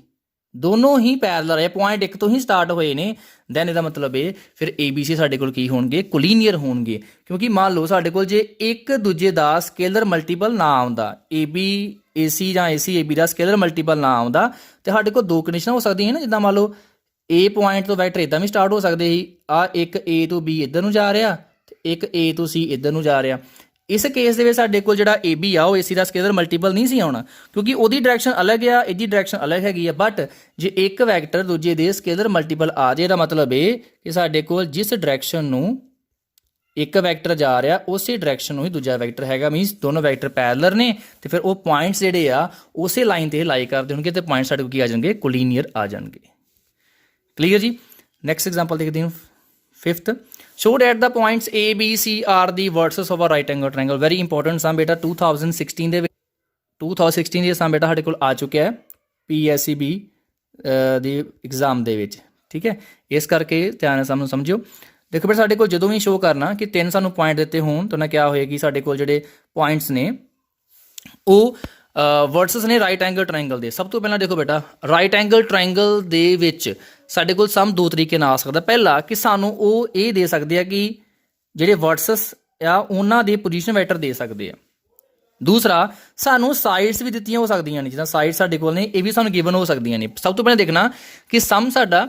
ਦੋਨੋਂ ਹੀ ਪੈਰਲਲ ਹੈ, ਪੁਆਇੰਟ ਇੱਕ ਤੋਂ ਹੀ ਸਟਾਰਟ ਹੋਏ ਨੇ। ਦੈਨ ਇਹਦਾ ਮਤਲਬ ਇਹ ਫਿਰ ABC ਸਾਡੇ ਕੋਲ ਕੀ ਹੋਣਗੇ, ਕੋਲੀਨੀਅਰ ਹੋਣਗੇ। ਕਿਉਂਕਿ ਮੰਨ ਲਓ ਸਾਡੇ ਕੋਲ ਜੇ ਇੱਕ ਦੂਜੇ ਦਾ ਸਕੇਲਰ ਮਲਟੀਪਲ ਨਾ ਆਉਂਦਾ, AB AC ਜਾਂ AC AB ਦਾ ਸਕੇਲਰ ਮਲਟੀਪਲ ਨਾ ਆਉਂਦਾ, ਤੇ ਸਾਡੇ ਕੋਲ ਦੋ ਕੰਡੀਸ਼ਨਾਂ ਹੋ ਸਕਦੀਆਂ ਨਾ। ਜਿੱਦਾਂ ਮੰਨ ਲਓ A ਪੁਆਇੰਟ ਤੋਂ ਵੈਕਟਰ ਇਦਾਂ ਵੀ ਸਟਾਰਟ ਹੋ ਸਕਦੇ ਸੀ, ਆ ਇੱਕ A ਤੋਂ B ਇੱਧਰ ਨੂੰ ਜਾ ਰਿਹਾ ਤੇ ਇੱਕ A ਤੋਂ C ਇੱਧਰ ਨੂੰ ਜਾ ਰਿਹਾ। ਇਸ ਕੇਸ ਦੇ ਵਿੱਚ ਸਾਡੇ ਕੋਲ ਜਿਹੜਾ AB ਆ ਉਹ AC ਦਾ ਸਕੇਲਰ ਮਲਟੀਪਲ ਨਹੀਂ ਸੀ ਆਉਣਾ, ਕਿਉਂਕਿ ਉਹਦੀ ਡਾਇਰੈਕਸ਼ਨ ਅਲੱਗ ਆ, ਇਹਦੀ ਡਾਇਰੈਕਸ਼ਨ ਅਲੱਗ ਹੈਗੀ ਆ। ਬਟ ਜੇ ਇੱਕ ਵੈਕਟਰ ਦੂਜੇ ਦੇ ਸਕੇਲਰ ਮਲਟੀਪਲ ਆ ਜੇ, ਇਹਦਾ ਮਤਲਬ ਇਹ ਕਿ ਸਾਡੇ ਕੋਲ ਜਿਸ ਡਾਇਰੈਕਸ਼ਨ ਨੂੰ ਇੱਕ ਵੈਕਟਰ ਜਾ ਰਿਹਾ ਉਸੇ ਡਾਇਰੈਕਸ਼ਨ ਨੂੰ ਹੀ ਦੂਜਾ ਵੈਕਟਰ ਹੈਗਾ। ਮੀਨਸ ਦੋਨੋਂ ਵੈਕਟਰ ਪੈਰਲਰ ਨੇ ਤੇ ਫਿਰ ਉਹ ਪੁਆਇੰਟਸ ਜਿਹੜੇ ਆ ਉਸੇ ਲਾਈਨ ਤੇ ਲਾਈ ਕਰਦੇ ਹੋਣਗੇ ਤੇ ਪੁਆਇੰਟ ਸਾਡੇ ਕੋਲ ਕੀ ਆ ਜਾਣਗੇ, ਕੋਲੀਨੀਅਰ ਆ ਜਾਣਗੇ। ਕਲੀਅਰ ਜੀ। ਨੈਕਸਟ ਐਗਜ਼ਾਮਪਲ ਦੇਖਦੇ ਹਾਂ, 5th, show that the points A, B, C are the vertices of a right angle triangle। very important ਸਮ ਬੇਟਾ 2016 ਦੇ ਵਿੱਚ, 2016 ਦੇ ਸਮ ਬੇਟਾ ਸਾਡੇ ਕੋਲ ਆ ਚੁੱਕਿਆ ਹੈ PSEB ਦੀ ਐਗਜ਼ਾਮ ਦੇ ਵਿੱਚ। ਠੀਕ ਹੈ, ਇਸ ਕਰਕੇ ਧਿਆਨ ਨਾਲ ਸਾਨੂੰ ਸਮਝਿਓ। ਦੇਖੋ ਬੇਟਾ, ਸਾਡੇ ਕੋਲ ਜਦੋਂ ਵੀ ਸ਼ੋਅ ਕਰਨਾ ਕਿ 3 ਸਾਨੂੰ ਪੁਆਇੰਟ ਦਿੱਤੇ ਹੋਣ ਤਾਂ ਨਾ ਕਿਆ ਹੋਏਗੀ, ਸਾਡੇ ਕੋਲ ਜਿਹੜੇ ਪੁਆਇੰਟਸ ਨੇ ਉਹ ਵਰਟਿਸਸ ਨੇ ਰਾਈਟ ਐਂਗਲ ਟ੍ਰਾਇੰਗਲ ਦੇ। ਸਭ ਤੋਂ ਪਹਿਲਾਂ ਦੇਖੋ ਬੇਟਾ, ਰਾਈਟ ਐਂਗਲ ਟ੍ਰਾਇੰਗਲ ਦੇ ਵਿੱਚ ਸਾਡੇ ਕੋਲ ਸਮ ਦੋ ਤਰੀਕੇ ਨਾਲ ਆ ਸਕਦਾ। ਪਹਿਲਾ ਕਿ ਸਾਨੂੰ ਉਹ ਇਹ ਦੇ ਸਕਦੇ ਆ ਕਿ ਜਿਹੜੇ ਵਰਟਿਸਸ ਆ ਉਹਨਾਂ ਦੇ ਪੋਜੀਸ਼ਨ ਵੈਕਟਰ ਦੇ ਸਕਦੇ ਆ। ਦੂਸਰਾ, ਸਾਨੂੰ ਸਾਈਡਸ ਵੀ ਦਿੱਤੀਆਂ ਹੋ ਸਕਦੀਆਂ ਨੇ, ਜਿੱਦਾਂ ਸਾਈਡ ਸਾਡੇ ਕੋਲ ਨੇ ਇਹ ਵੀ ਸਾਨੂੰ ਗਿਵਨ ਹੋ ਸਕਦੀਆਂ ਨੇ। ਸਭ ਤੋਂ ਪਹਿਲਾਂ ਦੇਖਣਾ ਕਿ ਸਮ ਸਾਡਾ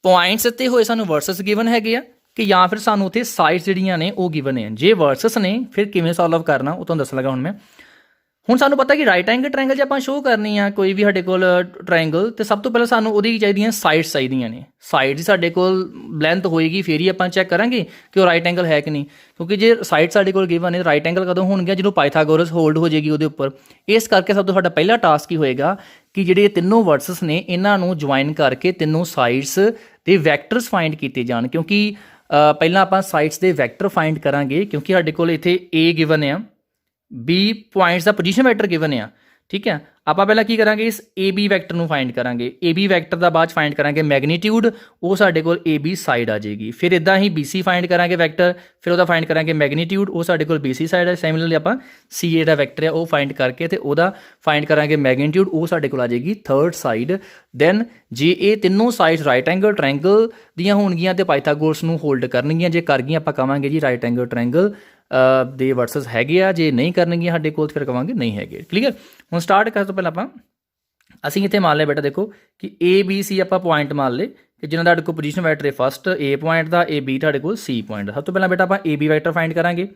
ਪੁਆਇੰਟਸ ਦਿੱਤੇ ਹੋਏ ਸਾਨੂੰ ਵਰਟਿਸਸ ਗਿਵਨ ਹੈਗੇ ਆ ਕਿ ਜਾਂ ਫਿਰ ਸਾਨੂੰ ਉੱਥੇ ਸਾਈਡਸ ਜਿਹੜੀਆਂ ਨੇ ਉਹ ਗਿਵਨ ਨੇ। ਜੇ ਵਰਟਿਸਸ ਨੇ ਫਿਰ ਕਿਵੇਂ ਸੋਲਵ ਕਰਨਾ ਉਹ ਤੁਹਾਨੂੰ ਦੱਸਣ ਲੱਗਾ ਹੁਣ ਮੈਂ। ਹੁਣ ਸਾਨੂੰ ਪਤਾ ਕਿ ਰਾਈਟ ਐਂਗਲ ਟ੍ਰਾਇੰਗਲ ਜੇ ਆਪਾਂ ਸ਼ੋਅ ਕਰਨੀ ਆ ਕੋਈ ਵੀ ਸਾਡੇ ਕੋਲ ਟ੍ਰਾਇੰਗਲ, ਤੇ ਸਭ ਤੋਂ ਪਹਿਲਾਂ ਸਾਨੂੰ ਉਹਦੀ ਚਾਹੀਦੀਆਂ ਸਾਈਡਸ ਚਾਹੀਦੀਆਂ ਨੇ। ਸਾਈਡ ਸਾਡੇ ਕੋਲ ਲੈਂਥ ਹੋਏਗੀ ਫਿਰ ਹੀ ਆਪਾਂ ਚੈੱਕ ਕਰਾਂਗੇ ਕਿ ਉਹ ਰਾਈਟ ਐਂਗਲ ਹੈ ਕਿ ਨਹੀਂ, ਕਿਉਂਕਿ ਜੇ ਸਾਈਡ ਸਾਡੇ ਕੋਲ ਗਿਵਨ ਹੈ ਰਾਈਟ ਐਂਗਲ ਕਦੋਂ ਹੋਣਗੇ, ਜਦੋਂ ਪਾਇਥਾਗੋਰਸ ਹੋਲਡ ਹੋ ਜਾਏਗੀ ਉਹਦੇ ਉੱਪਰ। ਇਸ ਕਰਕੇ ਸਭ ਤੋਂ ਸਾਡਾ ਪਹਿਲਾ ਟਾਸਕ ਹੀ ਹੋਏਗਾ ਕਿ ਜਿਹੜੇ ਤਿੰਨੋਂ ਵਰਟਿਸਸ ਨੇ ਇਹਨਾਂ ਨੂੰ ਜੁਆਇਨ ਕਰਕੇ ਤਿੰਨੋਂ ਸਾਈਡਸ ਦੇ ਵੈਕਟਰਸ ਫਾਈਂਡ ਕੀਤੇ ਜਾਣ। ਕਿਉਂਕਿ ਪਹਿਲਾਂ ਆਪਾਂ ਸਾਈਡਸ ਦੇ ਵੈਕਟਰ ਫਾਈਂਡ ਕਰਾਂਗੇ, ਕਿਉਂਕਿ ਸਾਡੇ ਕੋਲ ਇੱਥੇ A ਗਿਵਨ ਆ, B ਪੁਆਇੰਟਸ ਦਾ ਪੋਜੀਸ਼ਨ ਵੈਕਟਰ ਗਿਵਨ ਆ। ਠੀਕ ਹੈ, ਆਪਾਂ ਪਹਿਲਾਂ ਕੀ ਕਰਾਂਗੇ, ਇਸ AB ਵੈਕਟਰ ਨੂੰ ਫਾਈਂਡ ਕਰਾਂਗੇ। AB ਵੈਕਟਰ ਦਾ ਬਾਅਦ ਫਾਈਂਡ ਕਰਾਂਗੇ ਮੈਗਨੀਟਿਊਡ, ਉਹ ਸਾਡੇ ਕੋਲ AB ਸਾਈਡ ਆ ਜਾਏਗੀ। ਫਿਰ ਇਦਾਂ ਹੀ BC ਫਾਈਂਡ ਕਰਾਂਗੇ ਵੈਕਟਰ, ਫਿਰ ਉਹਦਾ ਫਾਈਂਡ ਕਰਾਂਗੇ ਮੈਗਨੀਟਿਊਡ, ਉਹ ਸਾਡੇ ਕੋਲ BC ਸਾਈਡ ਹੈ। ਸਿਮਿਲਰਲੀ ਆਪਾਂ CA ਦਾ ਵੈਕਟਰ ਹੈ ਉਹ ਫਾਈਂਡ ਕਰਕੇ ਤੇ ਉਹਦਾ ਫਾਈਂਡ ਕਰਾਂਗੇ ਮੈਗਨੀਟਿਊਡ, ਉਹ ਸਾਡੇ ਕੋਲ ਆ ਜਾਏਗੀ ਥਰਡ ਸਾਈਡ। ਦੈਨ ਜੇ ਇਹ ਤਿੰਨੋਂ ਸਾਈਡ ਰਾਈਟ ਐਂਗਲ ਟ੍ਰਾਇੰਗਲ ਦੀਆਂ ਹੋਣਗੀਆਂ ਤੇ ਪਾਇਥਾਗੋਰਸ ਨੂੰ ਹੋਲਡ ਕਰਨਗੀਆਂ। ਜੇ ਕਰ ਗਈਆਂ ਆਪਾਂ ਕਵਾਂਗੇ ਜੀ ਰਾਈਟ ਐਂਗਲ ਟ੍ਰਾਇੰਗਲ ਦੇ ਵਰਟਿਸਸ ਹੈਗੇ ਆ, ਜੇ ਨਹੀਂ ਕਰਨਗੀਆਂ ਸਾਡੇ ਕੋਲ ਫਿਰ ਕਵਾਂਗੇ ਨਹੀਂ ਹੈਗੇ। ਕਲੀਅਰ। ਹੁਣ ਸਟਾਰਟ ਕਰਨ ਤੋਂ ਪਹਿਲਾਂ ਅਸੀਂ ਇੱਥੇ ਮੰਨ ਲਿਆ ਬੇਟਾ, ਦੇਖੋ ਕਿ ABC ਆਪਾਂ ਪੁਆਇੰਟ ਮੰਨ ਲਏ ਕਿ ਜਿਹਨਾਂ ਦਾ ਸਾਡੇ ਕੋਲ ਪੋਜੀਸ਼ਨ ਵੈਕਟਰ ਹੈ first A point the, AB ਤੁਹਾਡੇ ਕੋਲ C ਪੁਆਇੰਟ ਦਾ। ਸਭ ਤੋਂ ਪਹਿਲਾਂ ਬੇਟਾ ਆਪਾਂ AB ਵੈਕਟਰ ਫਾਈਂਡ ਕਰਾਂਗੇ।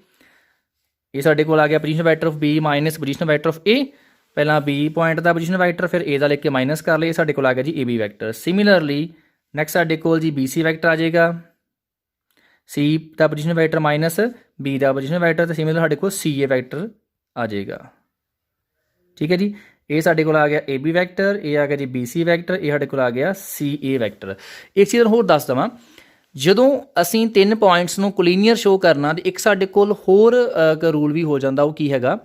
ਇਹ ਸਾਡੇ ਕੋਲ ਆ ਗਿਆ position vector of B minus position vector of A। ਪਹਿਲਾਂ B ਪੁਆਇੰਟ ਦਾ ਪੋਜੀਸ਼ਨ ਵੈਕਟਰ, ਫਿਰ A ਦਾ ਲਿਖ ਕੇ ਮਾਈਨਸ ਕਰ ਲਏ, ਸਾਡੇ ਕੋਲ ਆ ਗਿਆ ਜੀ AB ਵੈਕਟਰ। ਸਿਮਿਲਰਲੀ ਨੈਕਸਟ ਸਾਡੇ ਕੋਲ ਜੀ BC ਵੈਕਟਰ ਆ ਜਾਏਗਾ, C ਦਾ ਪੋਜੀਸ਼ਨ ਵੈਕਟਰ ਮਾਈਨਸ B ਦਾ ਪੋਜੀਸ਼ਨ ਵੈਕਟਰ, ਤੇ ਸਿਮਿਲਰ ਸਾਡੇ ਕੋਲ CA ਵੈਕਟਰ ਆ ਜਾਏਗਾ। ਠੀਕ ਹੈ ਜੀ, ਇਹ ਸਾਡੇ ਕੋਲ ਆ ਗਿਆ AB ਵੈਕਟਰ, ਇਹ ਆ ਗਿਆ ਜੀ BC ਵੈਕਟਰ, ਇਹ ਸਾਡੇ ਕੋਲ ਆ ਗਿਆ CA ਵੈਕਟਰ। ਇੱਕ ਚੀਜ਼ ਹੋਰ ਦੱਸ ਦੇਵਾਂ, ਜਦੋਂ ਅਸੀਂ 3 ਪੁਆਇੰਟਸ ਨੂੰ ਕੋਲੀਨੀਅਰ ਸ਼ੋਅ ਕਰਨਾ ਤੇ ਇੱਕ ਸਾਡੇ ਕੋਲ ਹੋਰ ਰੂਲ ਵੀ ਹੋ ਜਾਂਦਾ। ਉਹ ਕੀ ਹੈਗਾ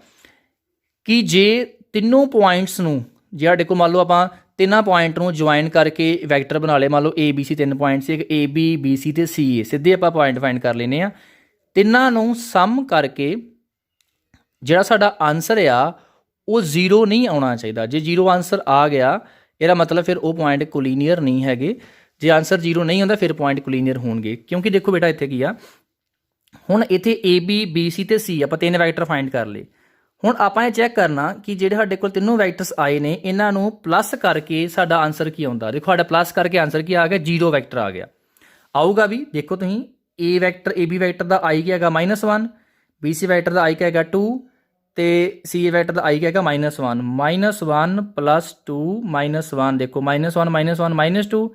ਕਿ ਜੇ ਤਿੰਨੋਂ ਪੁਆਇੰਟਸ ਨੂੰ, ਜੇ ਸਾਡੇ ਕੋਲ ਮੰਨ ਲਓ ਆਪਾਂ ਤਿੰਨਾਂ ਪੁਆਇੰਟ ਨੂੰ ਜੁਆਇਨ ਕਰਕੇ ਵੈਕਟਰ ਬਣਾ ਲਏ, ਮੰਨ ਲਓ ABC 3 ਪੁਆਇੰਟ ਸੀ, ਇੱਕ AB BC ਤੇ CA, ਸਿੱਧੇ ਆਪਾਂ ਪੁਆਇੰਟ ਫਾਈਂਡ ਕਰ ਲੈਂਦੇ ਆ। ਤਿੰਨਾਂ ਨੂੰ ਸਮ ਕਰਕੇ ਜਿਹੜਾ ਸਾਡਾ ਆਨਸਰ ਆ ਉਹ 0 ਨਹੀਂ ਆਉਣਾ ਚਾਹੀਦਾ। ਜੇ 0 ਆਨਸਰ ਆ ਗਿਆ ਇਹਦਾ ਮਤਲਬ ਫਿਰ ਉਹ ਪੁਆਇੰਟ ਕੋਲੀਨੀਅਰ ਨਹੀਂ ਹੈਗੇ। ਜੇ ਆਨਸਰ 0 ਨਹੀਂ ਆਉਂਦਾ ਫਿਰ ਪੁਆਇੰਟ ਕੋਲੀਨੀਅਰ ਹੋਣਗੇ। ਕਿਉਂਕਿ ਦੇਖੋ ਬੇਟਾ ਇੱਥੇ ਕੀ ਆ, ਹੁਣ ਇੱਥੇ A B B C ਤੇ C ਆਪਾਂ 3 ਵੈਕਟਰ ਫਾਈਂਡ ਕਰ ਲਏ। ਹੁਣ ਆਪਾਂ ਇਹ ਚੈੱਕ ਕਰਨਾ ਕਿ ਜਿਹੜੇ ਸਾਡੇ ਕੋਲ ਤਿੰਨੋਂ ਵੈਕਟਰਸ ਆਏ ਨੇ ਇਹਨਾਂ ਨੂੰ ਪਲੱਸ ਕਰਕੇ ਸਾਡਾ ਆਨਸਰ ਕੀ ਆਉਂਦਾ। ਦੇਖੋ ਸਾਡਾ ਪਲੱਸ ਕਰਕੇ ਆਨਸਰ ਕੀ ਆ ਗਿਆ, 0 ਵੈਕਟਰ ਆ ਗਿਆ। ਆਊਗਾ ਵੀ ਦੇਖੋ ਤੁਸੀਂ, A vector AB vector the I ਕੀ ਹੈਗਾ -1, BC ਵੈਕਟਰ ਦਾ I ਕੀ ਹੈਗਾ 2 ਤੇ C ਵੈਕਟਰ ਦਾ I ਕੀ ਹੈਗਾ -1 -1 + 2 -1 ਦੇਖੋ -1 -2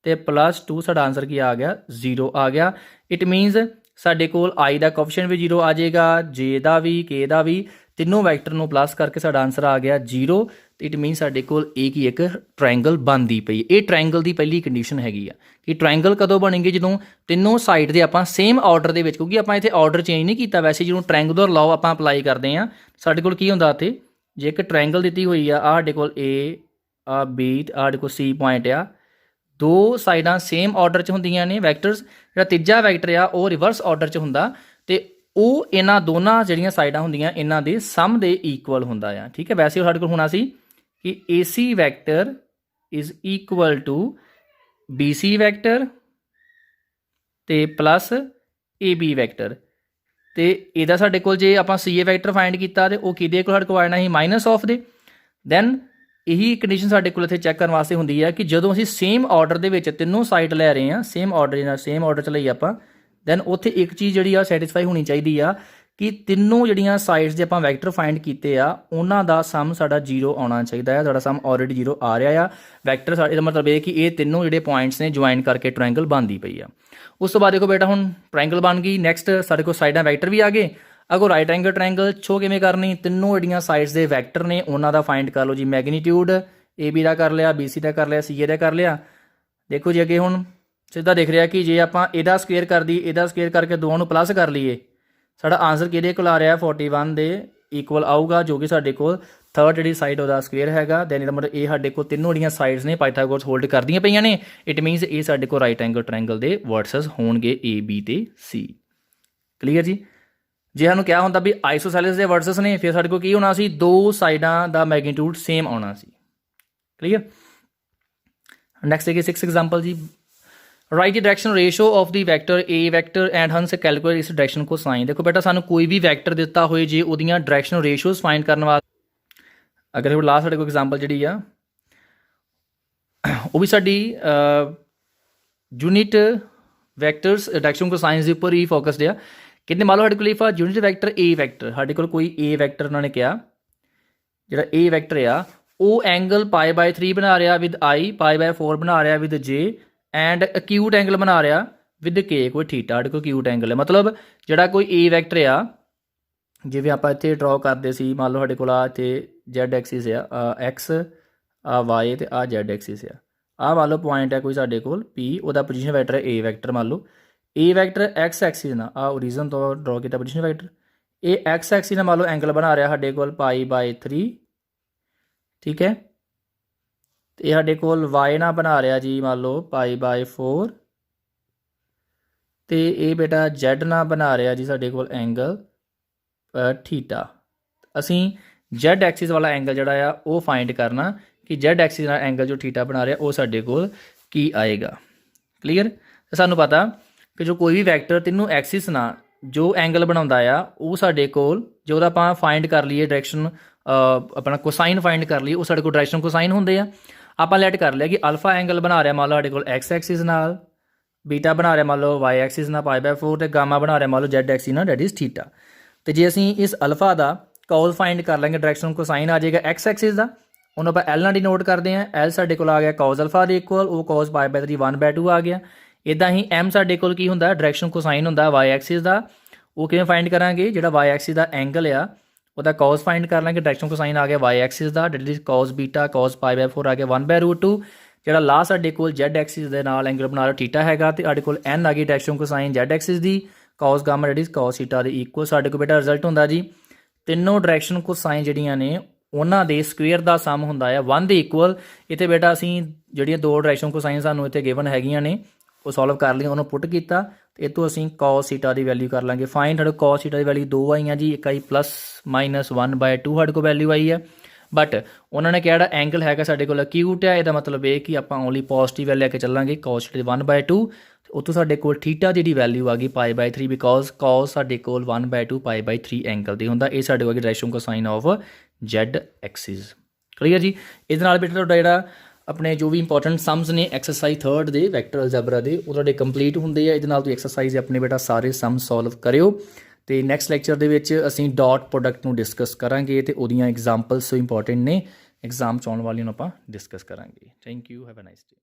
ਤੇ +2 ਸਾਡਾ ਆਨਸਰ ਕੀ ਆ ਗਿਆ 0 ਆ ਗਿਆ। ਇਟ ਮੀਨਸ ਸਾਡੇ ਕੋਲ I ਦਾ ਕੋਐਫੀਸ਼ੀਐਂਟ ਵੀ 0 ਆ ਜਾਏਗਾ, J ਦਾ ਵੀ K ਦਾ ਵੀ, ਤਿੰਨੋਂ ਵੈਕਟਰ ਨੂੰ ਪਲੱਸ ਕਰਕੇ ਸਾਡਾ ਆਨਸਰ ਆ ਗਿਆ 0। ਤੇ ਇਟ ਮੀਨਸ ਸਾਡੇ ਕੋਲ ਇਹ ਕੀ ਇੱਕ ਟ੍ਰਾਇੰਗਲ ਬਣਦੀ ਪਈ। ਇਹ ਟ੍ਰਾਇੰਗਲ ਦੀ ਪਹਿਲੀ ਕੰਡੀਸ਼ਨ ਹੈਗੀ ਆ ਕਿ ਟ੍ਰਾਇੰਗਲ ਕਦੋਂ ਬਣੇਗੀ, ਜਦੋਂ ਤਿੰਨੋਂ ਸਾਈਡ ਦੇ ਆਪਾਂ ਸੇਮ ਆਰਡਰ ਦੇ ਵਿੱਚ, ਕਿਉਂਕਿ ਆਪਾਂ ਇੱਥੇ ਆਰਡਰ ਚੇਂਜ ਨਹੀਂ ਕੀਤਾ। ਵੈਸੇ ਜਦੋਂ ਟ੍ਰਾਇੰਗੂਲਰ ਲਾਅ ਆਪਾਂ ਅਪਲਾਈ ਕਰਦੇ ਆ ਸਾਡੇ ਕੋਲ ਕੀ ਹੁੰਦਾ ਇੱਥੇ, ਜੇ ਇੱਕ ਟ੍ਰਾਇੰਗਲ ਦਿੱਤੀ ਹੋਈ ਆ ਸਾਡੇ ਕੋਲ A ਆ B ਤੇ ਸਾਡੇ ਕੋਲ C ਪੁਆਇੰਟ ਆ, ਦੋ ਸਾਈਡਾਂ ਸੇਮ ਆਰਡਰ 'ਚ ਹੁੰਦੀਆਂ ਨੇ ਵੈਕਟਰਸ। ਜਿਹੜਾ ਤੀਜਾ ਵੈਕਟਰ ਆ ਉਹ ਰਿਵਰਸ ਆਰਡਰ 'ਚ ਹੁੰਦਾ ਤੇ ਉਹ ਇਹਨਾਂ ਦੋਨਾਂ ਜਿਹੜੀਆਂ ਸਾਈਡਾਂ ਹੁੰਦੀਆਂ ਇਹਨਾਂ ਦੇ ਸਮ ਦੇ ਇਕੁਅਲ ਹੁੰਦਾ ਆ। ਠੀਕ ਹੈ, ਵੈਸੇ ਸਾਡੇ ਕੋਲ ਹੋਣਾ ਸੀ ਕਿ AC vector is equal to BC vector ਤੇ ਪਲੱਸ AB ਵੈਕਟਰ। ਤੇ ਇਹਦਾ ਸਾਡੇ ਕੋਲ ਜੇ ਆਪਾਂ CA ਵੈਕਟਰ ਫਾਈਂਡ ਕੀਤਾ ਤੇ ਉਹ ਕਿਹਦੇ ਕੋਲ ਸਾਡੇ ਕੋਲ ਆਣਾ ਸੀ ਮਾਈਨਸ ਆਫ ਦੇ। ਦੈਨ ਇਹੀ ਕੰਡੀਸ਼ਨ ਸਾਡੇ ਕੋਲ ਇੱਥੇ ਚੈੱਕ ਕਰਨ ਵਾਸਤੇ ਹੁੰਦੀ ਹੈ ਕਿ ਜਦੋਂ ਅਸੀਂ ਸੇਮ ਆਰਡਰ ਦੇ ਵਿੱਚ ਤਿੰਨੋਂ ਸਾਈਡ ਲੈ ਰਹੇ ਹਾਂ, ਸੇਮ ਆਰਡਰ 'ਚ ਲਈ ਆਪਾਂ, ਦੈਨ ਉੱਥੇ ਇੱਕ ਚੀਜ਼ ਜਿਹੜੀ ਆ ਸੈਟੀਸਫਾਈ ਹੋਣੀ ਚਾਹੀਦੀ ਆ ਕਿ ਤਿੰਨੋਂ ਜਿਹੜੀਆਂ ਸਾਈਡਸ ਦੇ ਆਪਾਂ ਵੈਕਟਰ ਫਾਈਂਡ ਕੀਤੇ ਆ ਉਹਨਾਂ ਦਾ ਸਮ ਸਾਡਾ 0 ਆਉਣਾ ਚਾਹੀਦਾ ਹੈ। ਸਾਡਾ ਸਮ ਆਲਰੇਡੀ 0 ਆ ਰਿਹਾ ਆ। ਵੈਕਟਰ ਸਾਡੇ ਦਾ ਮਤਲਬ ਇਹ ਕਿ ਇਹ ਤਿੰਨੋਂ ਜਿਹੜੇ ਪੁਆਇੰਟਸ ਨੇ ਜੁਆਇਨ ਕਰਕੇ ਟ੍ਰਾਇੰਗਲ ਬਣਦੀ ਪਈ ਆ। ਉਸ ਤੋਂ ਬਾਅਦ ਦੇਖੋ ਬੇਟਾ ਹੁਣ ਟ੍ਰਾਇੰਗਲ ਬਣ ਗਈ। ਨੈਕਸਟ ਸਾਡੇ ਕੋਲ ਸਾਈਡਾਂ ਵੈਕਟਰ ਵੀ ਆ ਗਏ। ਅਗਰ ਰਾਈਟ ਐਂਗਲ ਟ੍ਰਾਇੰਗਲ ਸ਼ੋ ਕਿਵੇਂ ਕਰਨੀ, ਤਿੰਨੋਂ ਜਿਹੜੀਆਂ ਸਾਈਡਸ ਦੇ ਵੈਕਟਰ ਨੇ ਉਹਨਾਂ ਦਾ ਫਾਈਂਡ ਕਰ ਲਓ ਜੀ। ਮੈਗਨੀਟਿਊਡ AB ਦਾ ਕਰ ਲਿਆ, BC ਦਾ ਕਰ ਲਿਆ, CA ਦਾ ਕਰ ਲਿਆ। ਦੇਖੋ ਜੀ ਅੱਗੇ ਹੁਣ ਸਿੱਧਾ ਦਿਖ ਰਿਹਾ ਕਿ ਜੇ ਆਪਾਂ ਇਹਦਾ ਸਕੁਏਅਰ ਕਰਦੀ, ਇਹਦਾ ਸਕੁਏਅਰ ਕਰਕੇ ਦੋਵਾਂ ਨੂੰ ਪਲੱਸ ਕਰ ਲਈਏ, ਸਾਡਾ ਆਨਸਰ ਕਿਹਦੇ ਕੋਲ ਆ ਰਿਹਾ 41 ਦੇ ਇਕੁਅਲ ਆਊਗਾ, ਜੋ ਕਿ ਸਾਡੇ ਕੋਲ ਥਰਡ ਜਿਹੜੀ ਸਾਈਡ ਉਹਦਾ ਸਕੁਏਅਰ ਹੈਗਾ। ਦੈਨ ਇਹਦਾ ਮਤਲਬ ਇਹ ਸਾਡੇ ਕੋਲ ਤਿੰਨੋਂ ਜਿਹੜੀਆਂ ਸਾਈਡਸ ਨੇ ਪਾਈਥਾਗੋਰਸ ਹੋਲਡ ਕਰਦੀਆਂ ਪਈਆਂ ਨੇ। ਇਟ ਮੀਨਸ ਇਹ ਸਾਡੇ ਕੋਲ ਰਾਈਟ ਐਂਗਲ ਟ੍ਰਾਇੰਗਲ ਦੇ ਵਰਟਸਸ ਹੋਣਗੇ AB ਤੇ C। ਕਲੀਅਰ ਜੀ। ਜੇ ਸਾਨੂੰ ਕਿਹਾ ਹੁੰਦਾ ਵੀ ਆਈਸੋਸੈਲਿਸ ਦੇ ਵਰਟਸਸ ਨੇ, ਫਿਰ ਸਾਡੇ ਕੋਲ ਕੀ ਹੋਣਾ ਸੀ, ਦੋ ਸਾਈਡਾਂ ਦਾ ਮੈਗਨੀਟਿਊਡ ਸੇਮ ਆਉਣਾ ਸੀ। ਕਲੀਅਰ। ਨੈਕਸਟ ਹੈਗੀ 6th ਐਗਜ਼ਾਮਪਲ ਜੀ। Right the direction ratio of the vector A vector and Hans calculate ਇਸ ਡਾਇਰੈਕਸ਼ਨ ਕੋ ਸਾਈਨ। ਦੇਖੋ ਬੇਟਾ ਸਾਨੂੰ ਕੋਈ ਵੀ ਵੈਕਟਰ ਦਿੱਤਾ ਹੋਏ, ਜੇ ਉਹਦੀਆਂ ਡਾਇਰੈਕਸ਼ਨ ਰੇਸ਼ੋਸ ਫਾਈਂਡ ਕਰਨ ਵਾਸਤੇ, ਅਗਰ ਇਹ ਲਾਸਟ ਸਾਡੇ ਕੋਲ ਐਗਜ਼ਾਮਪਲ ਜਿਹੜੀ ਆ ਉਹ ਵੀ ਸਾਡੀ ਯੂਨਿਟ ਵੈਕਟਰਸ ਡਾਇਰੈਕਸ਼ਨ ਕੋ ਸਾਈਨਸ ਦੇ ਉੱਪਰ ਹੀ ਫੋਕਸਡ ਆ। ਕਿੰਨੇ ਮੰਨ ਲਓ ਸਾਡੇ ਕੋਲ ਇਫ ਆ ਯੂਨਿਟ ਵੈਕਟਰ A ਵੈਕਟਰ, ਸਾਡੇ ਕੋਲ ਕੋਈ A ਵੈਕਟਰ ਉਹਨਾਂ ਨੇ ਕਿਹਾ ਜਿਹੜਾ A ਵੈਕਟਰ ਆ ਉਹ ਐਂਗਲ π/3 ਬਣਾ ਰਿਹਾ ਵਿਦ I, π/4 ਬਣਾ ਰਿਹਾ with J and acute angle ਬਣਾ ਰਿਹਾ ਵਿਦ K, ਕੋਈ ਥੀਟਾ ਸਾਡੇ ਕੋਲ ਅਕਿਊਟ ਐਂਗਲ ਹੈ। ਮਤਲਬ ਜਿਹੜਾ ਕੋਈ A ਵੈਕਟਰ ਆ, ਜਿਵੇਂ ਆਪਾਂ ਇੱਥੇ ਡਰਾਅ ਕਰਦੇ ਸੀ, ਮੰਨ ਲਓ ਸਾਡੇ ਕੋਲ ਆ ਇੱਥੇ Z ਐਕਸਿਸ ਆ, X ਆ Y ਤੇ ਆ Z ਐਕਸਿਸ ਆ। ਆਹ ਮੰਨ ਲਓ ਪੁਆਇੰਟ ਹੈ ਕੋਈ ਸਾਡੇ ਕੋਲ P, ਉਹਦਾ ਪੋਜੀਸ਼ਨ ਵੈਕਟਰ ਹੈ A ਵੈਕਟਰ। ਮੰਨ ਲਓ A ਵੈਕਟਰ X ਐਕਸਿਸ ਨਾਲ ਆ ਓਰੀਜਨ ਤੋਂ ਡਰਾਅ ਕੀਤਾ ਪੋਜੀਸ਼ਨ ਵੈਕਟਰ, ਇਹ X ਐਕਸਿਸ ਨਾਲ ਮੰਨ ਲਓ ਐਂਗਲ ਬਣਾ ਰਿਹਾ ਸਾਡੇ ਕੋਲ π/3, ਠੀਕ ਹੈ। ਤੇ ਇਹ ਸਾਡੇ ਕੋਲ Y ਨਾਲ ਬਣਾ ਰਿਹਾ ਜੀ ਮੰਨ ਲਓ π/4 ਤੇ ਇਹ ਬੇਟਾ Z ਨਾਲ ਬਣਾ ਰਿਹਾ ਜੀ ਸਾਡੇ ਕੋਲ ਐਂਗਲ ਥੀਟਾ। ਅਸੀਂ Z ਐਕਸਿਸ ਵਾਲਾ ਐਂਗਲ ਜਿਹੜਾ ਆ ਉਹ ਫਾਈਂਡ ਕਰਨਾ ਕਿ Z ਐਕਸਿਸ ਨਾਲ ਐਂਗਲ ਜੋ ਥੀਟਾ ਬਣਾ ਰਿਹਾ ਉਹ ਸਾਡੇ ਕੋਲ ਕੀ ਆਏਗਾ। ਕਲੀਅਰ। ਤੇ ਸਾਨੂੰ ਪਤਾ ਕਿ ਜੋ ਕੋਈ ਵੀ ਵੈਕਟਰ ਤਿੰਨੋਂ ਐਕਸਿਸ ਨਾਲ ਜੋ ਐਂਗਲ ਬਣਾਉਂਦਾ ਆ ਉਹ ਸਾਡੇ ਕੋਲ, ਜੇ ਉਹਦਾ ਆਪਾਂ ਫਾਈਂਡ ਕਰ ਲਈਏ ਡਾਇਰੈਕਸ਼ਨ, ਆਪਣਾ ਕੋਸਾਈਨ ਫਾਈਂਡ ਕਰ ਲਈਏ, ਉਹ ਸਾਡੇ ਕੋਲ ਡਾਇਰੈਕਸ਼ਨ ਕੋਸਾਈਨ ਹੁੰਦੇ ਆ। ਆਪਾਂ ਲੈਟ ਕਰ ਲਿਆ ਕਿ ਅਲਫਾ ਐਂਗਲ ਬਣਾ ਰਿਹਾ ਮੰਨ ਲਓ ਸਾਡੇ ਕੋਲ X ਐਕਸਿਸ ਨਾਲ, ਬੀਟਾ ਬਣਾ ਰਿਹਾ ਮੰਨ ਲਓ Y ਐਕਸਿਸ ਨਾਲ π/4 ਤੇ ਗਾਮਾ ਬਣਾ ਰਿਹਾ ਮੰਨ ਲਓ Z ਐਕਸਿਸ ਨਾਲ ਡੈਟ ਇਜ਼ ਥੀਟਾ। ਤੇ ਜੇ ਅਸੀਂ ਇਸ ਅਲਫਾ ਦਾ ਕੌਜ਼ ਫਾਈਂਡ ਕਰ ਲਾਂਗੇ, ਡਾਇਰੈਕਸ਼ਨ ਕੋਸਾਈਨ ਆ ਜਾਏਗਾ X ਐਕਸਿਸ ਦਾ, ਉਹਨੂੰ ਆਪਾਂ L ਨਾਲ ਡਿਨੋਟ ਕਰਦੇ ਹਾਂ। L ਸਾਡੇ ਕੋਲ ਆ ਗਿਆ ਕੌਜ਼ ਅਲਫਾ ਦੇ ਇਕੁਅਲ, ਉਹ ਕੌਜ਼ π/3 1/2 ਆ ਗਿਆ। ਇੱਦਾਂ ਹੀ M ਸਾਡੇ ਕੋਲ ਕੀ ਹੁੰਦਾ, ਡਾਇਰੈਕਸ਼ਨ ਕੋਸਾਈਨ ਹੁੰਦਾ Y ਐਕਸਿਸ ਦਾ। ਉਹ ਕਿਵੇਂ ਫਾਈਂਡ ਕਰਾਂਗੇ, ਜਿਹੜਾ Y ਐਕਸਿਸ ਦਾ ਐਂਗਲ ਆ ਉਹਦਾ ਕੌਜ਼ ਫਾਈਂਡ ਕਰ ਲਾਂਗੇ, ਡਾਇਰੈਕਸ਼ਨ ਕੋਸਾਈਨ ਆ ਗਿਆ Y ਐਕਸਿਸ ਦਾ, that is cos beta, cos π/4 ਆ ਗਿਆ 1/2। ਜਿਹੜਾ ਲਾਸਟ ਸਾਡੇ ਕੋਲ Z ਐਕਸਿਸ ਦੇ ਨਾਲ ਐਂਗਲ ਬਣਾ ਰਿਹਾ ਥੀਟਾ ਹੈਗਾ, ਤੇ ਸਾਡੇ ਕੋਲ N ਆ ਗਈ ਡਾਇਰੈਕਸ਼ਨ ਕੋਸਾਈਨ Z ਐਕਸਿਸ ਦੀ, cos gamma that is cos theta ਦੇ ਇਕੁਅਲ। ਸਾਡੇ ਕੋਲ ਬੇਟਾ ਰਿਜ਼ਲਟ ਹੁੰਦਾ ਜੀ ਤਿੰਨੋਂ ਡਾਇਰੈਕਸ਼ਨ ਕੋਸਾਈਨ ਜਿਹੜੀਆਂ ਨੇ ਉਹਨਾਂ ਦੇ ਸਕੁਏਅਰ ਦਾ ਸਮ ਹੁੰਦਾ ਆ 1 ਦੇ ਇਕੁਅਲ। ਇੱਥੇ ਬੇਟਾ ਅਸੀਂ ਜਿਹੜੀਆਂ ਦੋ ਡਾਇਰੈਕਸ਼ਨ ਕੋਸਾਈਨ ਸਾਨੂੰ ਇੱਥੇ ਗਿਵਨ ਹੈਗੀਆਂ ਨੇ ਉਹ ਸੋਲਵ ਕਰ ਲਈਆਂ, ਉਹਨੂੰ ਪੁੱਟ ਕੀਤਾ ਇਹ ਤੋਂ ਅਸੀਂ cos ਥੀਟਾ ਦੀ ਵੈਲਿਊ ਕਰ ਲਾਂਗੇ। ਫਾਈਨ ਸਾਡੇ cos ਥੀਟਾ ਦੀ ਵੈਲਿਊ 2 ਆਈਆਂ ਜੀ, ਇੱਕ ਆਈ +-1/2 ਸਾਡੇ ਕੋਲ ਵੈਲਿਊ ਆਈ ਹੈ। ਬਟ ਉਹਨਾਂ ਨੇ ਕਿਹਾ ਜਿਹੜਾ ਐਂਗਲ ਹੈਗਾ ਸਾਡੇ ਕੋਲ ਅਕਿਊਟ ਹੈ, ਇਹਦਾ ਮਤਲਬ ਇਹ ਕਿ ਆਪਾਂ ਓਨਲੀ ਪੋਜ਼ਿਟਿਵ ਲੈ ਕੇ ਚੱਲਾਂਗੇ। cos ਥੀਟਾ 1/2 ਉੱਥੋਂ ਸਾਡੇ ਕੋਲ ਥੀਟਾ ਦੀ ਜਿਹੜੀ ਵੈਲਿਊ ਆ ਗਈ π/3 ਬਿਕੋਜ਼ cos ਸਾਡੇ ਕੋਲ 1/2 π/3 ਐਂਗਲ ਦੀ ਹੁੰਦਾ। ਇਹ ਸਾਡੇ ਕੋਲ ਆ ਗਈ ਰੈਸ਼ੋ cosine of Z Axis. Clear ਜੀ। ਇਹਦੇ ਨਾਲ ਬੇਟਾ ਤੁਹਾਡਾ ਜਿਹੜਾ ਆਪਣੇ ਜੋ ਵੀ ਇੰਪੋਰਟੈਂਟ ਸਮਸ ਨੇ ਐਕਸਰਸਾਈਜ਼ 3rd ਦੇ ਵੈਕਟਰ ਅਲਜਬਰਾ ਦੇ, ਉਹ ਤੁਹਾਡੇ ਕੰਪਲੀਟ ਹੁੰਦੇ ਆ। ਇਹਦੇ ਨਾਲ ਤੁਸੀਂ ਐਕਸਰਸਾਈਜ਼ ਆਪਣੇ ਬੇਟਾ ਸਾਰੇ ਸਮ ਸੋਲਵ ਕਰਿਓ। ਤੇ ਨੈਕਸਟ ਲੈਕਚਰ ਦੇ ਵਿੱਚ ਅਸੀਂ ਡਾਟ ਪ੍ਰੋਡਕਟ ਨੂੰ ਡਿਸਕਸ ਕਰਾਂਗੇ ਤੇ ਉਹਦੀਆਂ ਐਗਜ਼ਾਮਪਲਸ ਸੋ ਇੰਪੋਰਟੈਂਟ ਨੇ, ਐਗਜ਼ਾਮ 'ਚ ਆਉਣ ਵਾਲੀਆਂ ਨੂੰ ਆਪਾਂ ਡਿਸਕਸ ਕਰਾਂਗੇ। Thank you, have a nice day.